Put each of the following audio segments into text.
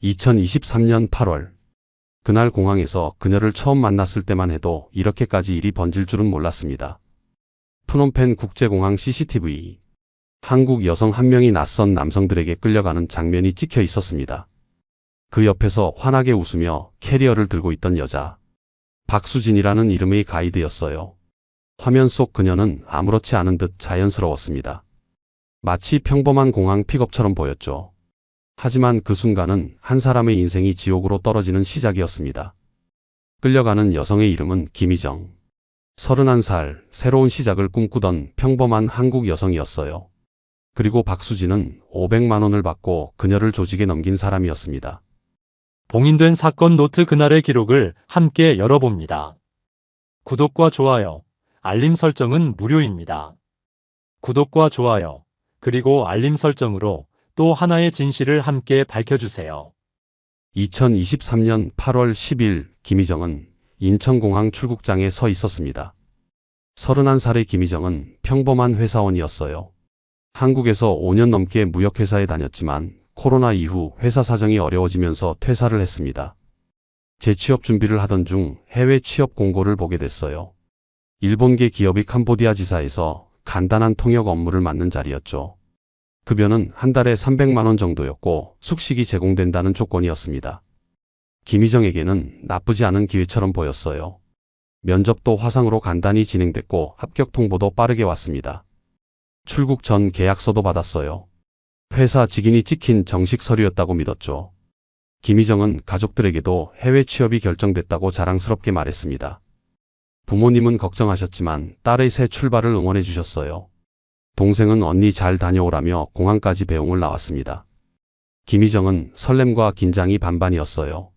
2023년 8월. 그날 공항에서 그녀를 처음 만났을 때만 해도 이렇게까지 일이 번질 줄은 몰랐습니다. 프놈펜 국제공항 CCTV. 한국 여성 한 명이 낯선 남성들에게 끌려가는 장면이 찍혀 있었습니다. 그 옆에서 환하게 웃으며 캐리어를 들고 있던 여자. 박수진이라는 이름의 가이드였어요. 화면 속 그녀는 아무렇지 않은 듯 자연스러웠습니다. 마치 평범한 공항 픽업처럼 보였죠. 하지만 그 순간은 한 사람의 인생이 지옥으로 떨어지는 시작이었습니다. 끌려가는 여성의 이름은 김희정. 31살, 새로운 시작을 꿈꾸던 평범한 한국 여성이었어요. 그리고 박수진은 500만 원을 받고 그녀를 조직에 넘긴 사람이었습니다. 봉인된 사건 노트 그날의 기록을 함께 열어봅니다. 구독과 좋아요, 알림 설정은 무료입니다. 구독과 좋아요, 그리고 알림 설정으로 또 하나의 진실을 함께 밝혀주세요. 2023년 8월 10일 김희정은 인천공항 출국장에 서 있었습니다. 31살의 김희정은 평범한 회사원이었어요. 한국에서 5년 넘게 무역회사에 다녔지만 코로나 이후 회사 사정이 어려워지면서 퇴사를 했습니다. 재취업 준비를 하던 중 해외 취업 공고를 보게 됐어요. 일본계 기업의 캄보디아 지사에서 간단한 통역 업무를 맡는 자리였죠. 급여는 한 달에 300만 원 정도였고 숙식이 제공된다는 조건이었습니다. 김희정에게는 나쁘지 않은 기회처럼 보였어요. 면접도 화상으로 간단히 진행됐고 합격 통보도 빠르게 왔습니다. 출국 전 계약서도 받았어요. 회사 직인이 찍힌 정식 서류였다고 믿었죠. 김희정은 가족들에게도 해외 취업이 결정됐다고 자랑스럽게 말했습니다. 부모님은 걱정하셨지만 딸의 새 출발을 응원해 주셨어요. 동생은 언니 잘 다녀오라며 공항까지 배웅을 나왔습니다. 김희정은 설렘과 긴장이 반반이었어요.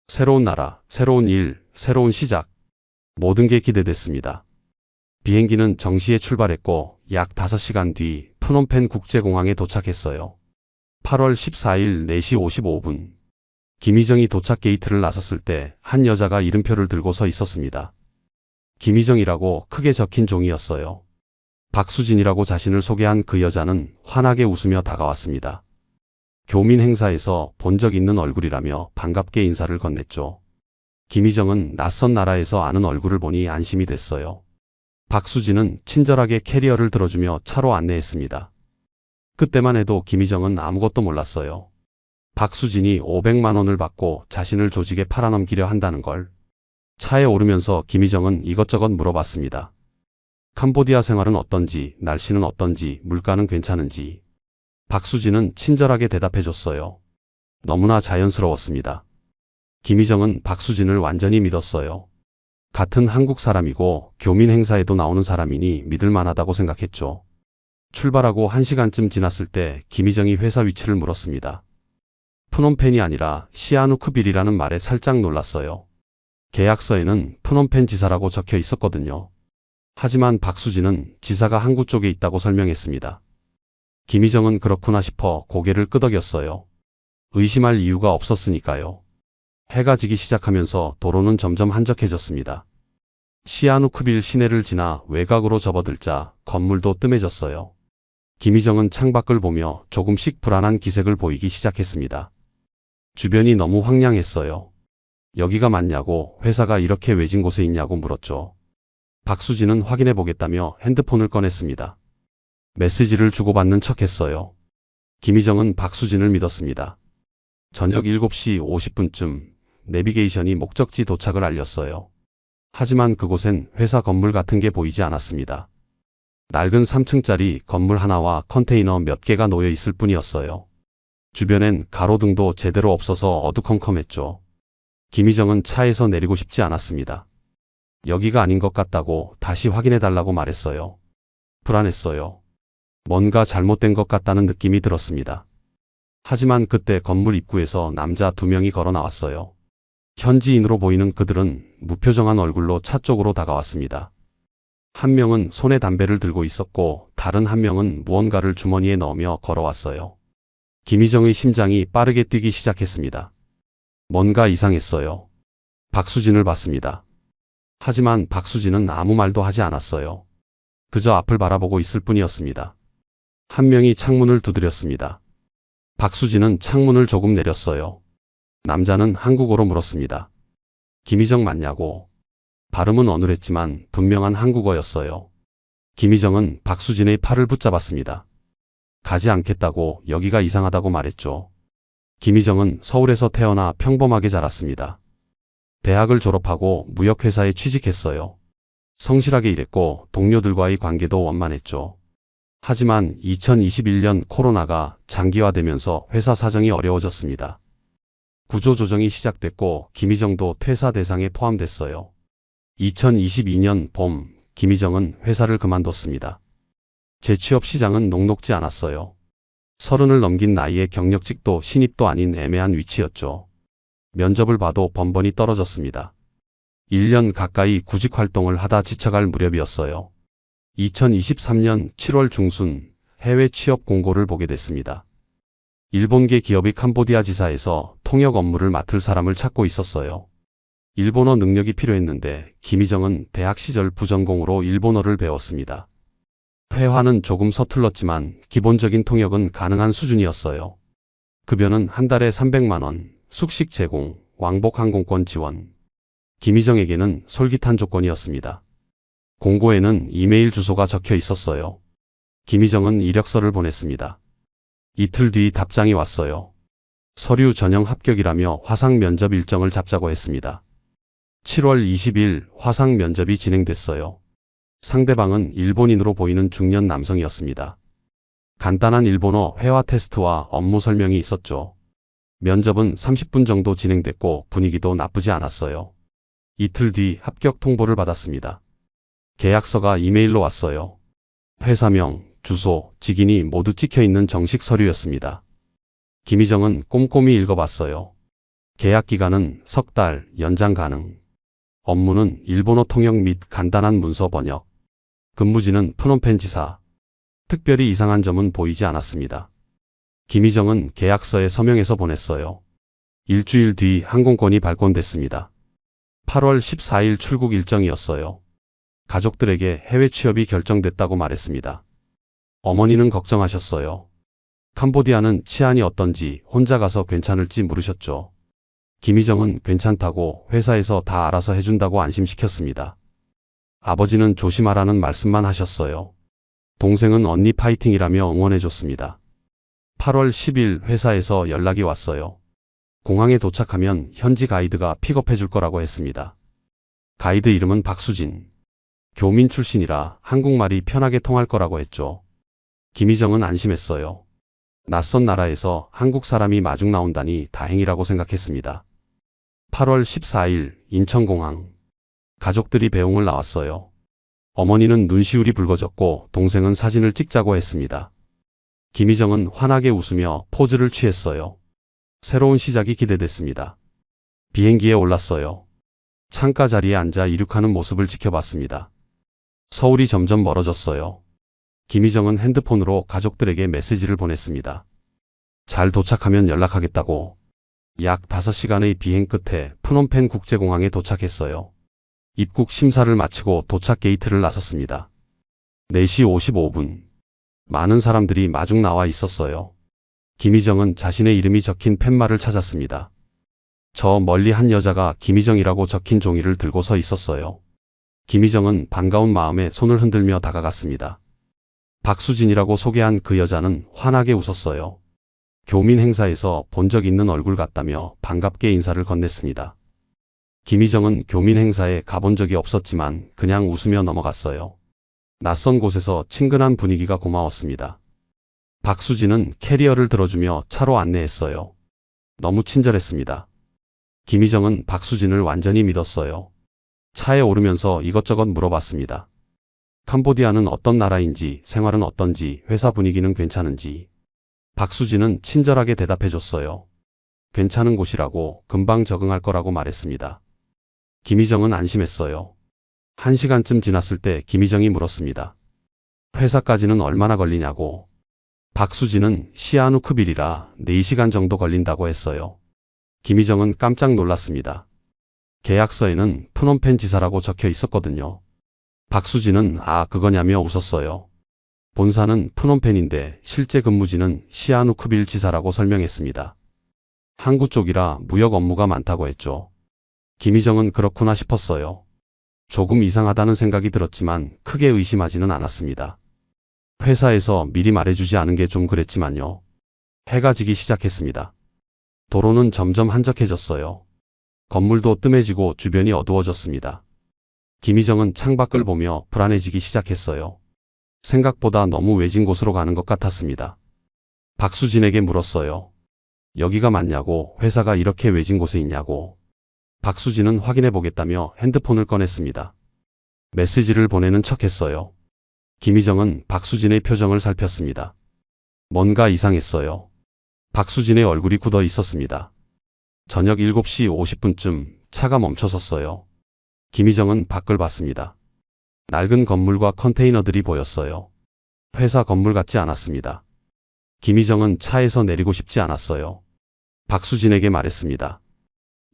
새로운 나라, 새로운 일, 새로운 시작. 모든 게 기대됐습니다. 비행기는 정시에 출발했고 약 5시간 뒤 프놈펜 국제공항에 도착했어요. 8월 14일 4시 55분. 김희정이 도착 게이트를 나섰을 때 한 여자가 이름표를 들고 서 있었습니다. 김희정이라고 크게 적힌 종이였어요. 박수진이라고 자신을 소개한 그 여자는 환하게 웃으며 다가왔습니다. 교민 행사에서 본 적 있는 얼굴이라며 반갑게 인사를 건넸죠. 김희정은 낯선 나라에서 아는 얼굴을 보니 안심이 됐어요. 박수진은 친절하게 캐리어를 들어주며 차로 안내했습니다. 그때만 해도 김희정은 아무것도 몰랐어요. 박수진이 500만 원을 받고 자신을 조직에 팔아넘기려 한다는 걸. 차에 오르면서 김희정은 이것저것 물어봤습니다. 캄보디아 생활은 어떤지, 날씨는 어떤지, 물가는 괜찮은지. 박수진은 친절하게 대답해줬어요. 너무나 자연스러웠습니다. 김희정은 박수진을 완전히 믿었어요. 같은 한국 사람이고 교민 행사에도 나오는 사람이니 믿을만하다고 생각했죠. 출발하고 1시간쯤 지났을 때 김희정이 회사 위치를 물었습니다. 프놈펜이 아니라 시아누크빌이라는 말에 살짝 놀랐어요. 계약서에는 프놈펜 지사라고 적혀 있었거든요. 하지만 박수진은 지사가 항구 쪽에 있다고 설명했습니다. 김희정은 그렇구나 싶어 고개를 끄덕였어요. 의심할 이유가 없었으니까요. 해가 지기 시작하면서 도로는 점점 한적해졌습니다. 시아누크빌 시내를 지나 외곽으로 접어들자 건물도 뜸해졌어요. 김희정은 창밖을 보며 조금씩 불안한 기색을 보이기 시작했습니다. 주변이 너무 황량했어요. 여기가 맞냐고, 회사가 이렇게 외진 곳에 있냐고 물었죠. 박수진은 확인해 보겠다며 핸드폰을 꺼냈습니다. 메시지를 주고받는 척했어요. 김희정은 박수진을 믿었습니다. 저녁 7시 50분쯤 내비게이션이 목적지 도착을 알렸어요. 하지만 그곳엔 회사 건물 같은 게 보이지 않았습니다. 낡은 3층짜리 건물 하나와 컨테이너 몇 개가 놓여 있을 뿐이었어요. 주변엔 가로등도 제대로 없어서 어두컴컴했죠. 김희정은 차에서 내리고 싶지 않았습니다. 여기가 아닌 것 같다고 다시 확인해 달라고 말했어요. 불안했어요. 뭔가 잘못된 것 같다는 느낌이 들었습니다. 하지만 그때 건물 입구에서 남자 2명이 걸어 나왔어요. 현지인으로 보이는 그들은 무표정한 얼굴로 차 쪽으로 다가왔습니다. 한 명은 손에 담배를 들고 있었고 다른 한 명은 무언가를 주머니에 넣으며 걸어왔어요. 김희정의 심장이 빠르게 뛰기 시작했습니다. 뭔가 이상했어요. 박수진을 봤습니다. 하지만 박수진은 아무 말도 하지 않았어요. 그저 앞을 바라보고 있을 뿐이었습니다. 한 명이 창문을 두드렸습니다. 박수진은 창문을 조금 내렸어요. 남자는 한국어로 물었습니다. 김희정 맞냐고. 발음은 어눌했지만 분명한 한국어였어요. 김희정은 박수진의 팔을 붙잡았습니다. 가지 않겠다고, 여기가 이상하다고 말했죠. 김희정은 서울에서 태어나 평범하게 자랐습니다. 대학을 졸업하고 무역회사에 취직했어요. 성실하게 일했고 동료들과의 관계도 원만했죠. 하지만 2021년 코로나가 장기화되면서 회사 사정이 어려워졌습니다. 구조조정이 시작됐고 김희정도 퇴사 대상에 포함됐어요. 2022년 봄, 김희정은 회사를 그만뒀습니다. 재취업 시장은 녹록지 않았어요. 30을 넘긴 나이에 경력직도 신입도 아닌 애매한 위치였죠. 면접을 봐도 번번이 떨어졌습니다. 1년 가까이 구직 활동을 하다 지쳐갈 무렵이었어요. 2023년 7월 중순 해외 취업 공고를 보게 됐습니다. 일본계 기업의 캄보디아 지사에서 통역 업무를 맡을 사람을 찾고 있었어요. 일본어 능력이 필요했는데 김희정은 대학 시절 부전공으로 일본어를 배웠습니다. 회화는 조금 서툴렀지만 기본적인 통역은 가능한 수준이었어요. 급여는 한 달에 300만 원, 숙식 제공, 왕복 항공권 지원. 김희정에게는 솔깃한 조건이었습니다. 공고에는 이메일 주소가 적혀 있었어요. 김희정은 이력서를 보냈습니다. 이틀 뒤 답장이 왔어요. 서류 전형 합격이라며 화상 면접 일정을 잡자고 했습니다. 7월 20일 화상 면접이 진행됐어요. 상대방은 일본인으로 보이는 중년 남성이었습니다. 간단한 일본어 회화 테스트와 업무 설명이 있었죠. 면접은 30분 정도 진행됐고 분위기도 나쁘지 않았어요. 이틀 뒤 합격 통보를 받았습니다. 계약서가 이메일로 왔어요. 회사명, 주소, 직인이 모두 찍혀있는 정식 서류였습니다. 김희정은 꼼꼼히 읽어봤어요. 계약 기간은 석 달, 연장 가능. 업무는 일본어 통역 및 간단한 문서 번역. 근무지는 프놈펜 지사. 특별히 이상한 점은 보이지 않았습니다. 김희정은 계약서에 서명해서 보냈어요. 일주일 뒤 항공권이 발권됐습니다. 8월 14일 출국 일정이었어요. 가족들에게 해외 취업이 결정됐다고 말했습니다. 어머니는 걱정하셨어요. 캄보디아는 치안이 어떤지, 혼자 가서 괜찮을지 물으셨죠. 김희정은 괜찮다고, 회사에서 다 알아서 해준다고 안심시켰습니다. 아버지는 조심하라는 말씀만 하셨어요. 동생은 언니 파이팅이라며 응원해줬습니다. 8월 10일 회사에서 연락이 왔어요. 공항에 도착하면 현지 가이드가 픽업해줄 거라고 했습니다. 가이드 이름은 박수진. 교민 출신이라 한국말이 편하게 통할 거라고 했죠. 김희정은 안심했어요. 낯선 나라에서 한국 사람이 마중 나온다니 다행이라고 생각했습니다. 8월 14일 인천공항. 가족들이 배웅을 나왔어요. 어머니는 눈시울이 붉어졌고 동생은 사진을 찍자고 했습니다. 김희정은 환하게 웃으며 포즈를 취했어요. 새로운 시작이 기대됐습니다. 비행기에 올랐어요. 창가 자리에 앉아 이륙하는 모습을 지켜봤습니다. 서울이 점점 멀어졌어요. 김희정은 핸드폰으로 가족들에게 메시지를 보냈습니다. 잘 도착하면 연락하겠다고. 약 5시간의 비행 끝에 프놈펜 국제공항에 도착했어요. 입국 심사를 마치고 도착 게이트를 나섰습니다. 4시 55분. 많은 사람들이 마중 나와 있었어요. 김희정은 자신의 이름이 적힌 팻말을 찾았습니다. 저 멀리 한 여자가 김희정이라고 적힌 종이를 들고 서 있었어요. 김희정은 반가운 마음에 손을 흔들며 다가갔습니다. 박수진이라고 소개한 그 여자는 환하게 웃었어요. 교민 행사에서 본 적 있는 얼굴 같다며 반갑게 인사를 건넸습니다. 김희정은 교민 행사에 가본 적이 없었지만 그냥 웃으며 넘어갔어요. 낯선 곳에서 친근한 분위기가 고마웠습니다. 박수진은 캐리어를 들어주며 차로 안내했어요. 너무 친절했습니다. 김희정은 박수진을 완전히 믿었어요. 차에 오르면서 이것저것 물어봤습니다. 캄보디아는 어떤 나라인지, 생활은 어떤지, 회사 분위기는 괜찮은지. 박수진은 친절하게 대답해줬어요. 괜찮은 곳이라고, 금방 적응할 거라고 말했습니다. 김희정은 안심했어요. 1시간쯤 지났을 때 김희정이 물었습니다. 회사까지는 얼마나 걸리냐고. 박수진은 시아누크빌이라 4시간 정도 걸린다고 했어요. 김희정은 깜짝 놀랐습니다. 계약서에는 프놈펜 지사라고 적혀 있었거든요. 박수진은 그거냐며 웃었어요. 본사는 프놈펜인데 실제 근무지는 시아누크빌 지사라고 설명했습니다. 항구 쪽이라 무역 업무가 많다고 했죠. 김희정은 그렇구나 싶었어요. 조금 이상하다는 생각이 들었지만 크게 의심하지는 않았습니다. 회사에서 미리 말해주지 않은 게 좀 그랬지만요. 해가 지기 시작했습니다. 도로는 점점 한적해졌어요. 건물도 뜸해지고 주변이 어두워졌습니다. 김희정은 창밖을 보며 불안해지기 시작했어요. 생각보다 너무 외진 곳으로 가는 것 같았습니다. 박수진에게 물었어요. 여기가 맞냐고, 회사가 이렇게 외진 곳에 있냐고. 박수진은 확인해 보겠다며 핸드폰을 꺼냈습니다. 메시지를 보내는 척했어요. 김희정은 박수진의 표정을 살폈습니다. 뭔가 이상했어요. 박수진의 얼굴이 굳어 있었습니다. 저녁 7시 50분쯤 차가 멈춰섰어요. 김희정은 밖을 봤습니다. 낡은 건물과 컨테이너들이 보였어요. 회사 건물 같지 않았습니다. 김희정은 차에서 내리고 싶지 않았어요. 박수진에게 말했습니다.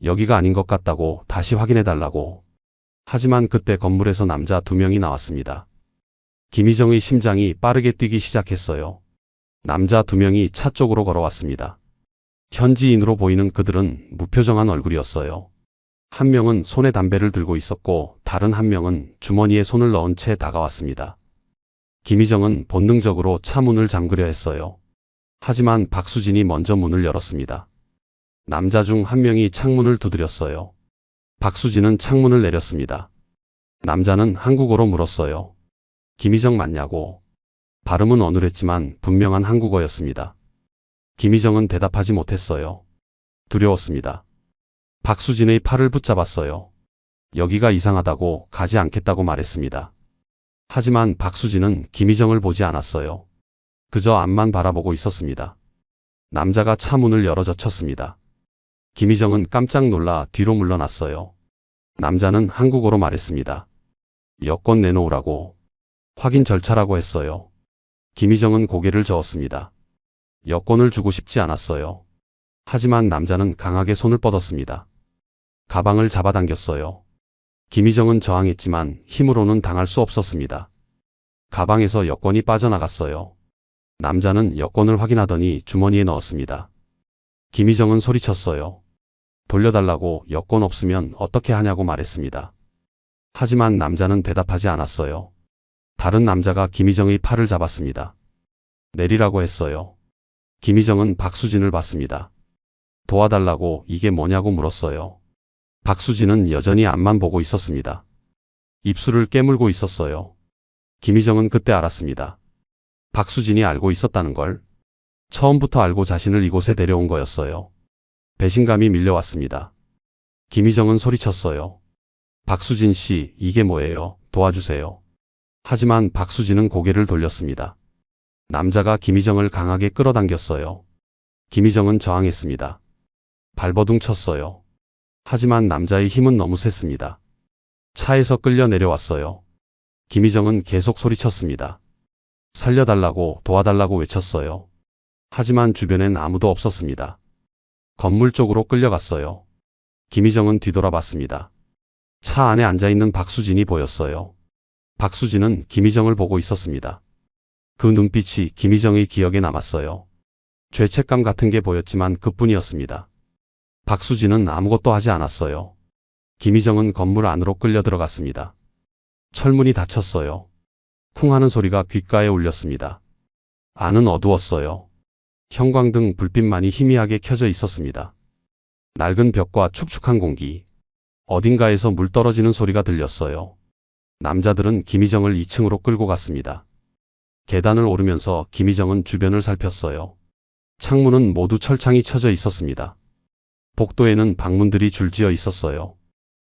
여기가 아닌 것 같다고 다시 확인해 달라고. 하지만 그때 건물에서 남자 2명이 나왔습니다. 김희정의 심장이 빠르게 뛰기 시작했어요. 남자 2명이 차 쪽으로 걸어왔습니다. 현지인으로 보이는 그들은 무표정한 얼굴이었어요. 한 명은 손에 담배를 들고 있었고 다른 한 명은 주머니에 손을 넣은 채 다가왔습니다. 김희정은 본능적으로 차 문을 잠그려 했어요. 하지만 박수진이 먼저 문을 열었습니다. 남자 중 한 명이 창문을 두드렸어요. 박수진은 창문을 내렸습니다. 남자는 한국어로 물었어요. 김희정 맞냐고. 발음은 어눌했지만 분명한 한국어였습니다. 김희정은 대답하지 못했어요. 두려웠습니다. 박수진의 팔을 붙잡았어요. 여기가 이상하다고 가지 않겠다고 말했습니다. 하지만 박수진은 김희정을 보지 않았어요. 그저 앞만 바라보고 있었습니다. 남자가 차 문을 열어 젖혔습니다. 김희정은 깜짝 놀라 뒤로 물러났어요. 남자는 한국어로 말했습니다. 여권 내놓으라고. 확인 절차라고 했어요. 김희정은 고개를 저었습니다. 여권을 주고 싶지 않았어요. 하지만 남자는 강하게 손을 뻗었습니다. 가방을 잡아당겼어요. 김희정은 저항했지만 힘으로는 당할 수 없었습니다. 가방에서 여권이 빠져나갔어요. 남자는 여권을 확인하더니 주머니에 넣었습니다. 김희정은 소리쳤어요. 돌려달라고. 여권 없으면 어떻게 하냐고 말했습니다. 하지만 남자는 대답하지 않았어요. 다른 남자가 김희정의 팔을 잡았습니다. 내리라고 했어요. 김희정은 박수진을 봤습니다. 도와달라고. 이게 뭐냐고 물었어요. 박수진은 여전히 앞만 보고 있었습니다. 입술을 깨물고 있었어요. 김희정은 그때 알았습니다. 박수진이 알고 있었다는 걸. 처음부터 알고 자신을 이곳에 데려온 거였어요. 배신감이 밀려왔습니다. 김희정은 소리쳤어요. 박수진 씨, 이게 뭐예요? 도와주세요. 하지만 박수진은 고개를 돌렸습니다. 남자가 김희정을 강하게 끌어당겼어요. 김희정은 저항했습니다. 발버둥 쳤어요. 하지만 남자의 힘은 너무 셌습니다. 차에서 끌려 내려왔어요. 김희정은 계속 소리쳤습니다. 살려달라고, 도와달라고 외쳤어요. 하지만 주변엔 아무도 없었습니다. 건물 쪽으로 끌려갔어요. 김희정은 뒤돌아봤습니다. 차 안에 앉아있는 박수진이 보였어요. 박수진은 김희정을 보고 있었습니다. 그 눈빛이 김희정의 기억에 남았어요. 죄책감 같은 게 보였지만 그뿐이었습니다. 박수진은 아무것도 하지 않았어요. 김희정은 건물 안으로 끌려 들어갔습니다. 철문이 닫혔어요. 쿵 하는 소리가 귓가에 울렸습니다. 안은 어두웠어요. 형광등 불빛만이 희미하게 켜져 있었습니다. 낡은 벽과 축축한 공기. 어딘가에서 물 떨어지는 소리가 들렸어요. 남자들은 김희정을 2층으로 끌고 갔습니다. 계단을 오르면서 김희정은 주변을 살폈어요. 창문은 모두 철창이 쳐져 있었습니다. 복도에는 방문들이 줄지어 있었어요.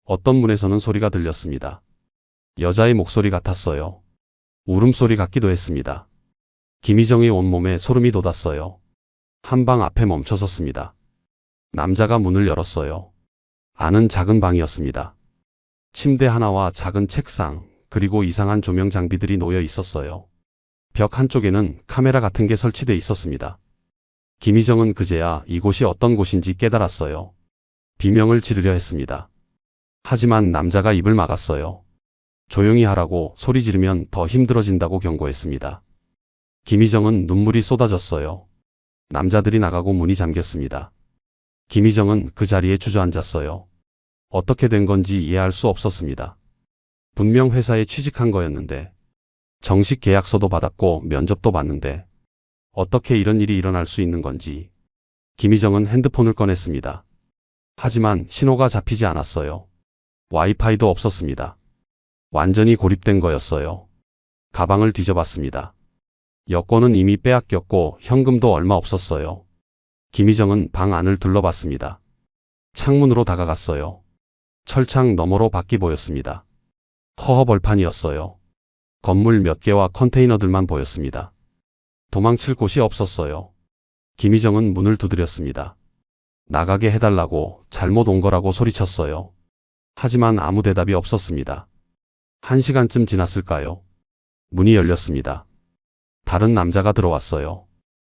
어떤 문에서는 소리가 들렸습니다. 여자의 목소리 같았어요. 울음소리 같기도 했습니다. 김희정의 온몸에 소름이 돋았어요. 한 방 앞에 멈춰섰습니다. 남자가 문을 열었어요. 안은 작은 방이었습니다. 침대 하나와 작은 책상, 그리고 이상한 조명 장비들이 놓여 있었어요. 벽 한쪽에는 카메라 같은 게 설치돼 있었습니다. 김희정은 그제야 이곳이 어떤 곳인지 깨달았어요. 비명을 지르려 했습니다. 하지만 남자가 입을 막았어요. 조용히 하라고. 소리 지르면 더 힘들어진다고 경고했습니다. 김희정은 눈물이 쏟아졌어요. 남자들이 나가고 문이 잠겼습니다. 김희정은 그 자리에 주저앉았어요. 어떻게 된 건지 이해할 수 없었습니다. 분명 회사에 취직한 거였는데, 정식 계약서도 받았고 면접도 봤는데, 어떻게 이런 일이 일어날 수 있는 건지. 김희정은 핸드폰을 꺼냈습니다. 하지만 신호가 잡히지 않았어요. 와이파이도 없었습니다. 완전히 고립된 거였어요. 가방을 뒤져봤습니다. 여권은 이미 빼앗겼고 현금도 얼마 없었어요. 김희정은 방 안을 둘러봤습니다. 창문으로 다가갔어요. 철창 너머로 밖이 보였습니다. 허허벌판이었어요. 건물 몇 개와 컨테이너들만 보였습니다. 도망칠 곳이 없었어요. 김희정은 문을 두드렸습니다. 나가게 해달라고, 잘못 온 거라고 소리쳤어요. 하지만 아무 대답이 없었습니다. 1시간쯤 지났을까요? 문이 열렸습니다. 다른 남자가 들어왔어요.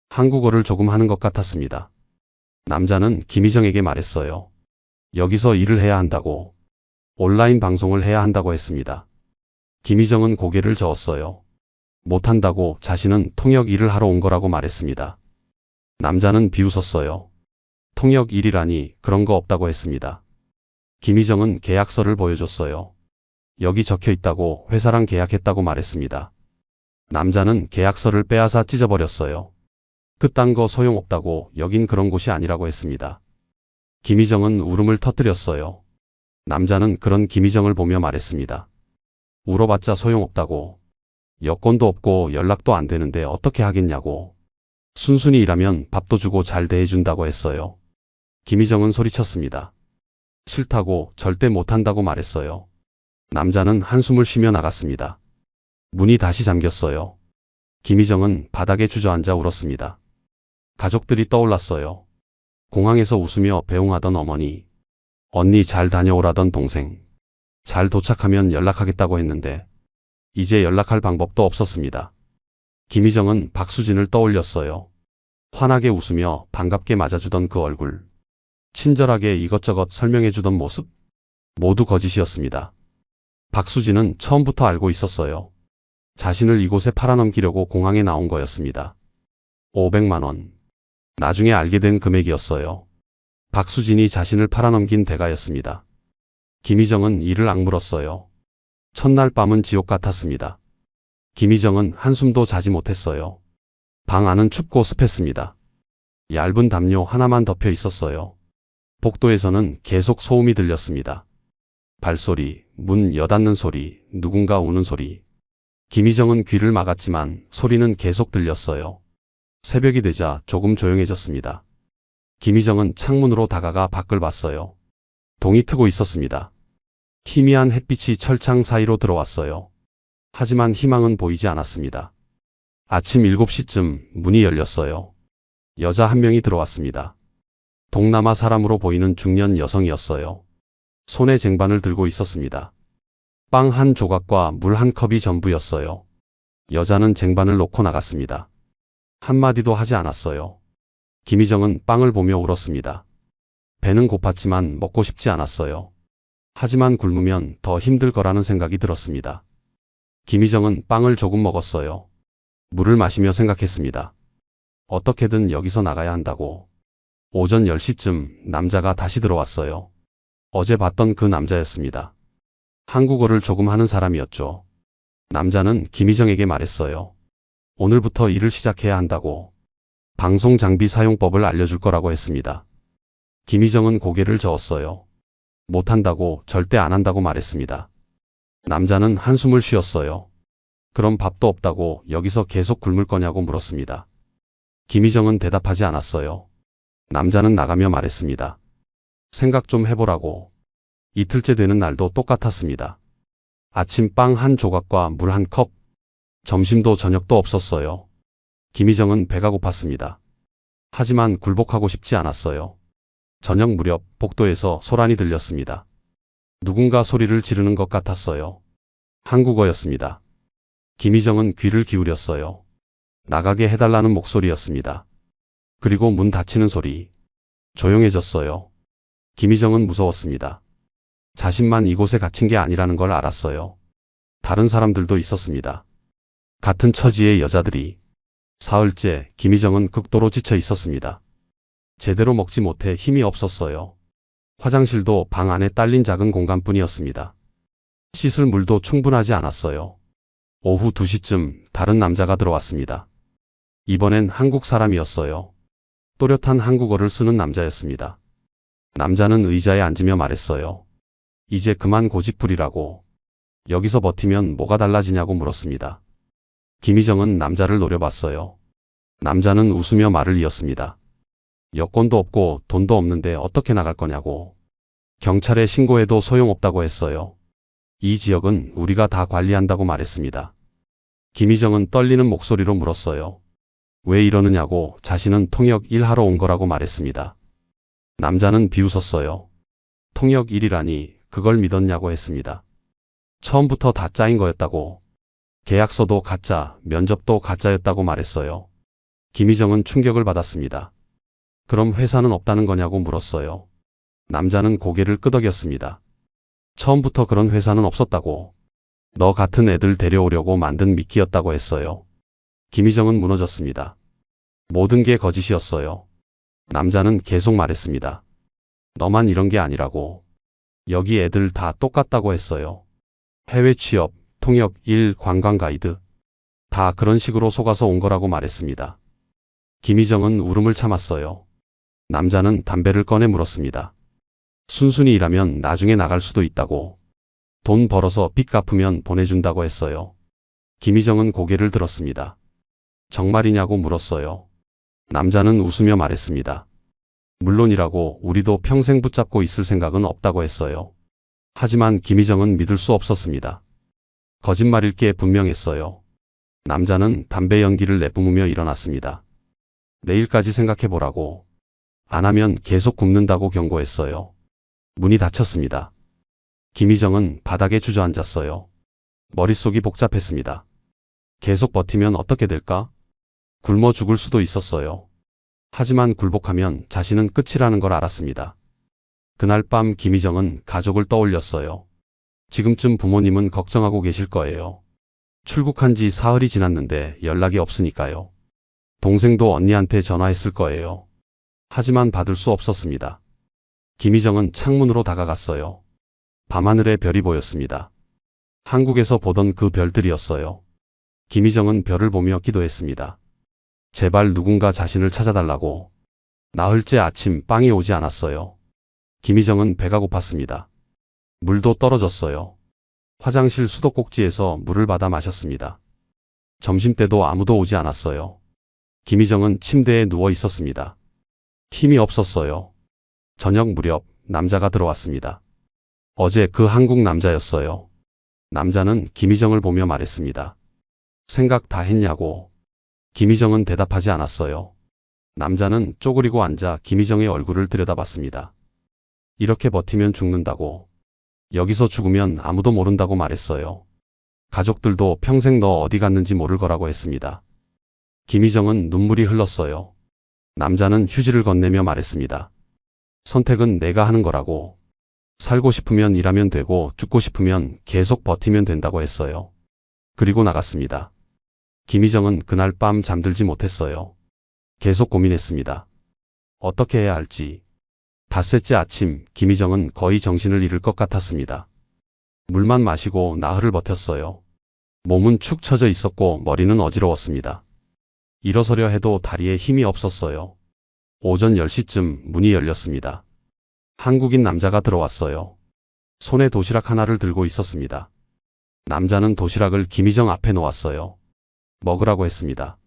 한국어를 조금 하는 것 같았습니다. 남자는 김희정에게 말했어요. 여기서 일을 해야 한다고, 온라인 방송을 해야 한다고 했습니다. 김희정은 고개를 저었어요. 못한다고, 자신은 통역 일을 하러 온 거라고 말했습니다. 남자는 비웃었어요. 통역 일이라니, 그런 거 없다고 했습니다. 김희정은 계약서를 보여줬어요. 여기 적혀 있다고, 회사랑 계약했다고 말했습니다. 남자는 계약서를 빼앗아 찢어버렸어요. 그딴 거 소용없다고, 여긴 그런 곳이 아니라고 했습니다. 김희정은 울음을 터뜨렸어요. 남자는 그런 김희정을 보며 말했습니다. 울어봤자 소용없다고. 여권도 없고 연락도 안 되는데 어떻게 하겠냐고. 순순히 일하면 밥도 주고 잘 대해준다고 했어요. 김희정은 소리쳤습니다. 싫다고, 절대 못한다고 말했어요. 남자는 한숨을 쉬며 나갔습니다. 문이 다시 잠겼어요. 김희정은 바닥에 주저앉아 울었습니다. 가족들이 떠올랐어요. 공항에서 웃으며 배웅하던 어머니, 언니 잘 다녀오라던 동생, 잘 도착하면 연락하겠다고 했는데 이제 연락할 방법도 없었습니다. 김희정은 박수진을 떠올렸어요. 환하게 웃으며 반갑게 맞아주던 그 얼굴, 친절하게 이것저것 설명해주던 모습, 모두 거짓이었습니다. 박수진은 처음부터 알고 있었어요. 자신을 이곳에 팔아넘기려고 공항에 나온 거였습니다. 500만 원. 나중에 알게 된 금액이었어요. 박수진이 자신을 팔아넘긴 대가였습니다. 김희정은 이를 악물었어요. 첫날 밤은 지옥 같았습니다. 김희정은 한숨도 자지 못했어요. 방 안은 춥고 습했습니다. 얇은 담요 하나만 덮여 있었어요. 복도에서는 계속 소음이 들렸습니다. 발소리, 문 여닫는 소리, 누군가 우는 소리. 김희정은 귀를 막았지만 소리는 계속 들렸어요. 새벽이 되자 조금 조용해졌습니다. 김희정은 창문으로 다가가 밖을 봤어요. 동이 트고 있었습니다. 희미한 햇빛이 철창 사이로 들어왔어요. 하지만 희망은 보이지 않았습니다. 아침 7시쯤 문이 열렸어요. 여자 한 명이 들어왔습니다. 동남아 사람으로 보이는 중년 여성이었어요. 손에 쟁반을 들고 있었습니다. 빵 한 조각과 물 한 컵이 전부였어요. 여자는 쟁반을 놓고 나갔습니다. 한마디도 하지 않았어요. 김희정은 빵을 보며 울었습니다. 배는 고팠지만 먹고 싶지 않았어요. 하지만 굶으면 더 힘들 거라는 생각이 들었습니다. 김희정은 빵을 조금 먹었어요. 물을 마시며 생각했습니다. 어떻게든 여기서 나가야 한다고. 오전 10시쯤 남자가 다시 들어왔어요. 어제 봤던 그 남자였습니다. 한국어를 조금 하는 사람이었죠. 남자는 김희정에게 말했어요. 오늘부터 일을 시작해야 한다고. 방송 장비 사용법을 알려줄 거라고 했습니다. 김희정은 고개를 저었어요. 못한다고, 절대 안 한다고 말했습니다. 남자는 한숨을 쉬었어요. 그럼 밥도 없다고 여기서 계속 굶을 거냐고 물었습니다. 김희정은 대답하지 않았어요. 남자는 나가며 말했습니다. 생각 좀 해보라고. 이틀째 되는 날도 똑같았습니다. 아침 빵 한 조각과 물 한 컵. 점심도 저녁도 없었어요. 김희정은 배가 고팠습니다. 하지만 굴복하고 싶지 않았어요. 저녁 무렵 복도에서 소란이 들렸습니다. 누군가 소리를 지르는 것 같았어요. 한국어였습니다. 김희정은 귀를 기울였어요. 나가게 해달라는 목소리였습니다. 그리고 문 닫히는 소리. 조용해졌어요. 김희정은 무서웠습니다. 자신만 이곳에 갇힌 게 아니라는 걸 알았어요. 다른 사람들도 있었습니다. 같은 처지의 여자들이. 사흘째 김희정은 극도로 지쳐 있었습니다. 제대로 먹지 못해 힘이 없었어요. 화장실도 방 안에 딸린 작은 공간뿐이었습니다. 씻을 물도 충분하지 않았어요. 오후 2시쯤 다른 남자가 들어왔습니다. 이번엔 한국 사람이었어요. 또렷한 한국어를 쓰는 남자였습니다. 남자는 의자에 앉으며 말했어요. 이제 그만 고집부리라고. 여기서 버티면 뭐가 달라지냐고 물었습니다. 김희정은 남자를 노려봤어요. 남자는 웃으며 말을 이었습니다. 여권도 없고 돈도 없는데 어떻게 나갈 거냐고. 경찰에 신고해도 소용없다고 했어요. 이 지역은 우리가 다 관리한다고 말했습니다. 김희정은 떨리는 목소리로 물었어요. 왜 이러느냐고. 자신은 통역 1하러 온 거라고 말했습니다. 남자는 비웃었어요. 통역 1이라니 그걸 믿었냐고 했습니다. 처음부터 다 짜인 거였다고. 계약서도 가짜, 면접도 가짜였다고 말했어요. 김희정은 충격을 받았습니다. 그럼 회사는 없다는 거냐고 물었어요. 남자는 고개를 끄덕였습니다. 처음부터 그런 회사는 없었다고. 너 같은 애들 데려오려고 만든 미끼였다고 했어요. 김희정은 무너졌습니다. 모든 게 거짓이었어요. 남자는 계속 말했습니다. 너만 이런 게 아니라고. 여기 애들 다 똑같다고 했어요. 해외 취업, 통역 1, 관광 가이드. 다 그런 식으로 속아서 온 거라고 말했습니다. 김희정은 울음을 참았어요. 남자는 담배를 꺼내 물었습니다. 순순히 일하면 나중에 나갈 수도 있다고. 돈 벌어서 빚 갚으면 보내준다고 했어요. 김희정은 고개를 들었습니다. 정말이냐고 물었어요. 남자는 웃으며 말했습니다. 물론이라고. 우리도 평생 붙잡고 있을 생각은 없다고 했어요. 하지만 김희정은 믿을 수 없었습니다. 거짓말일 게 분명했어요. 남자는 담배 연기를 내뿜으며 일어났습니다. 내일까지 생각해보라고. 안 하면 계속 굶는다고 경고했어요. 문이 닫혔습니다. 김희정은 바닥에 주저앉았어요. 머릿속이 복잡했습니다. 계속 버티면 어떻게 될까? 굶어 죽을 수도 있었어요. 하지만 굴복하면 자신은 끝이라는 걸 알았습니다. 그날 밤 김희정은 가족을 떠올렸어요. 지금쯤 부모님은 걱정하고 계실 거예요. 출국한 지 사흘이 지났는데 연락이 없으니까요. 동생도 언니한테 전화했을 거예요. 하지만 받을 수 없었습니다. 김희정은 창문으로 다가갔어요. 밤하늘에 별이 보였습니다. 한국에서 보던 그 별들이었어요. 김희정은 별을 보며 기도했습니다. 제발 누군가 자신을 찾아달라고. 나흘째 아침 빵이 오지 않았어요. 김희정은 배가 고팠습니다. 물도 떨어졌어요. 화장실 수도꼭지에서 물을 받아 마셨습니다. 점심때도 아무도 오지 않았어요. 김희정은 침대에 누워 있었습니다. 힘이 없었어요. 저녁 무렵 남자가 들어왔습니다. 어제 그 한국 남자였어요. 남자는 김희정을 보며 말했습니다. 생각 다 했냐고. 김희정은 대답하지 않았어요. 남자는 쪼그리고 앉아 김희정의 얼굴을 들여다봤습니다. 이렇게 버티면 죽는다고. 여기서 죽으면 아무도 모른다고 말했어요. 가족들도 평생 너 어디 갔는지 모를 거라고 했습니다. 김희정은 눈물이 흘렀어요. 남자는 휴지를 건네며 말했습니다. 선택은 내가 하는 거라고. 살고 싶으면 일하면 되고 죽고 싶으면 계속 버티면 된다고 했어요. 그리고 나갔습니다. 김희정은 그날 밤 잠들지 못했어요. 계속 고민했습니다. 어떻게 해야 할지. 닷새째 아침 김희정은 거의 정신을 잃을 것 같았습니다. 물만 마시고 나흘을 버텼어요. 몸은 축 처져 있었고 머리는 어지러웠습니다. 일어서려 해도 다리에 힘이 없었어요. 오전 10시쯤 문이 열렸습니다. 한국인 남자가 들어왔어요. 손에 도시락 하나를 들고 있었습니다. 남자는 도시락을 김희정 앞에 놓았어요. 먹으라고 했습니다.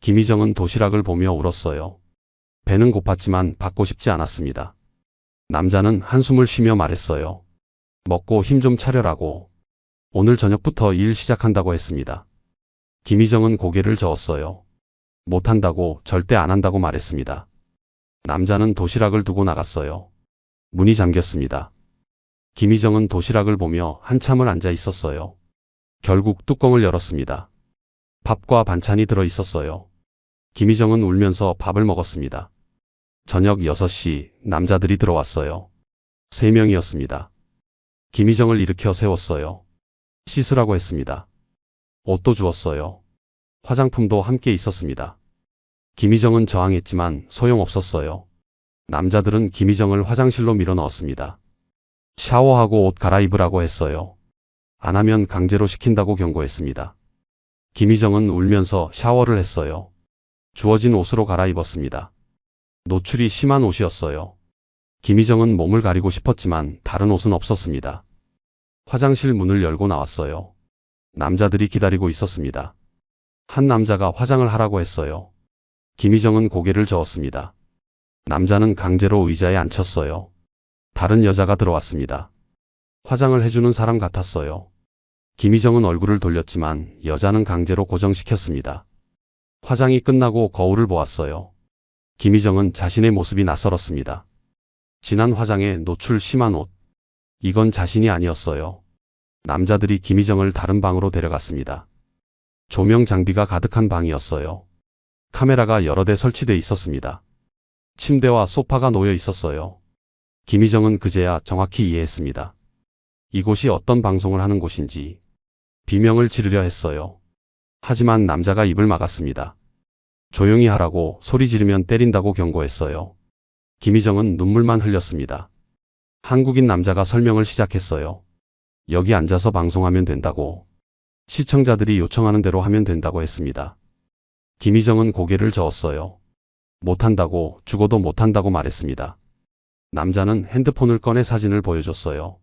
김희정은 도시락을 보며 울었어요. 배는 고팠지만 받고 싶지 않았습니다. 남자는 한숨을 쉬며 말했어요. 먹고 힘 좀 차려라고. 오늘 저녁부터 일 시작한다고 했습니다. 김희정은 고개를 저었어요. 못한다고, 절대 안 한다고 말했습니다. 남자는 도시락을 두고 나갔어요. 문이 잠겼습니다. 김희정은 도시락을 보며 한참을 앉아 있었어요. 결국 뚜껑을 열었습니다. 밥과 반찬이 들어 있었어요. 김희정은 울면서 밥을 먹었습니다. 저녁 6시 남자들이 들어왔어요. 3명이었습니다. 김희정을 일으켜 세웠어요. 씻으라고 했습니다. 옷도 주었어요. 화장품도 함께 있었습니다. 김희정은 저항했지만 소용없었어요. 남자들은 김희정을 화장실로 밀어 넣었습니다. 샤워하고 옷 갈아입으라고 했어요. 안 하면 강제로 시킨다고 경고했습니다. 김희정은 울면서 샤워를 했어요. 주어진 옷으로 갈아입었습니다. 노출이 심한 옷이었어요. 김희정은 몸을 가리고 싶었지만 다른 옷은 없었습니다. 화장실 문을 열고 나왔어요. 남자들이 기다리고 있었습니다. 한 남자가 화장을 하라고 했어요. 김희정은 고개를 저었습니다. 남자는 강제로 의자에 앉혔어요. 다른 여자가 들어왔습니다. 화장을 해주는 사람 같았어요. 김희정은 얼굴을 돌렸지만 여자는 강제로 고정시켰습니다. 화장이 끝나고 거울을 보았어요. 김희정은 자신의 모습이 낯설었습니다. 진한 화장에 노출 심한 옷. 이건 자신이 아니었어요. 남자들이 김희정을 다른 방으로 데려갔습니다. 조명 장비가 가득한 방이었어요. 카메라가 여러 대 설치돼 있었습니다. 침대와 소파가 놓여 있었어요. 김희정은 그제야 정확히 이해했습니다. 이곳이 어떤 방송을 하는 곳인지 비명을 지르려 했어요. 하지만 남자가 입을 막았습니다. 조용히 하라고 소리 지르면 때린다고 경고했어요. 김희정은 눈물만 흘렸습니다. 한국인 남자가 설명을 시작했어요. 여기 앉아서 방송하면 된다고. 시청자들이 요청하는 대로 하면 된다고 했습니다. 김희정은 고개를 저었어요. 못한다고, 죽어도 못한다고 말했습니다. 남자는 핸드폰을 꺼내 사진을 보여줬어요.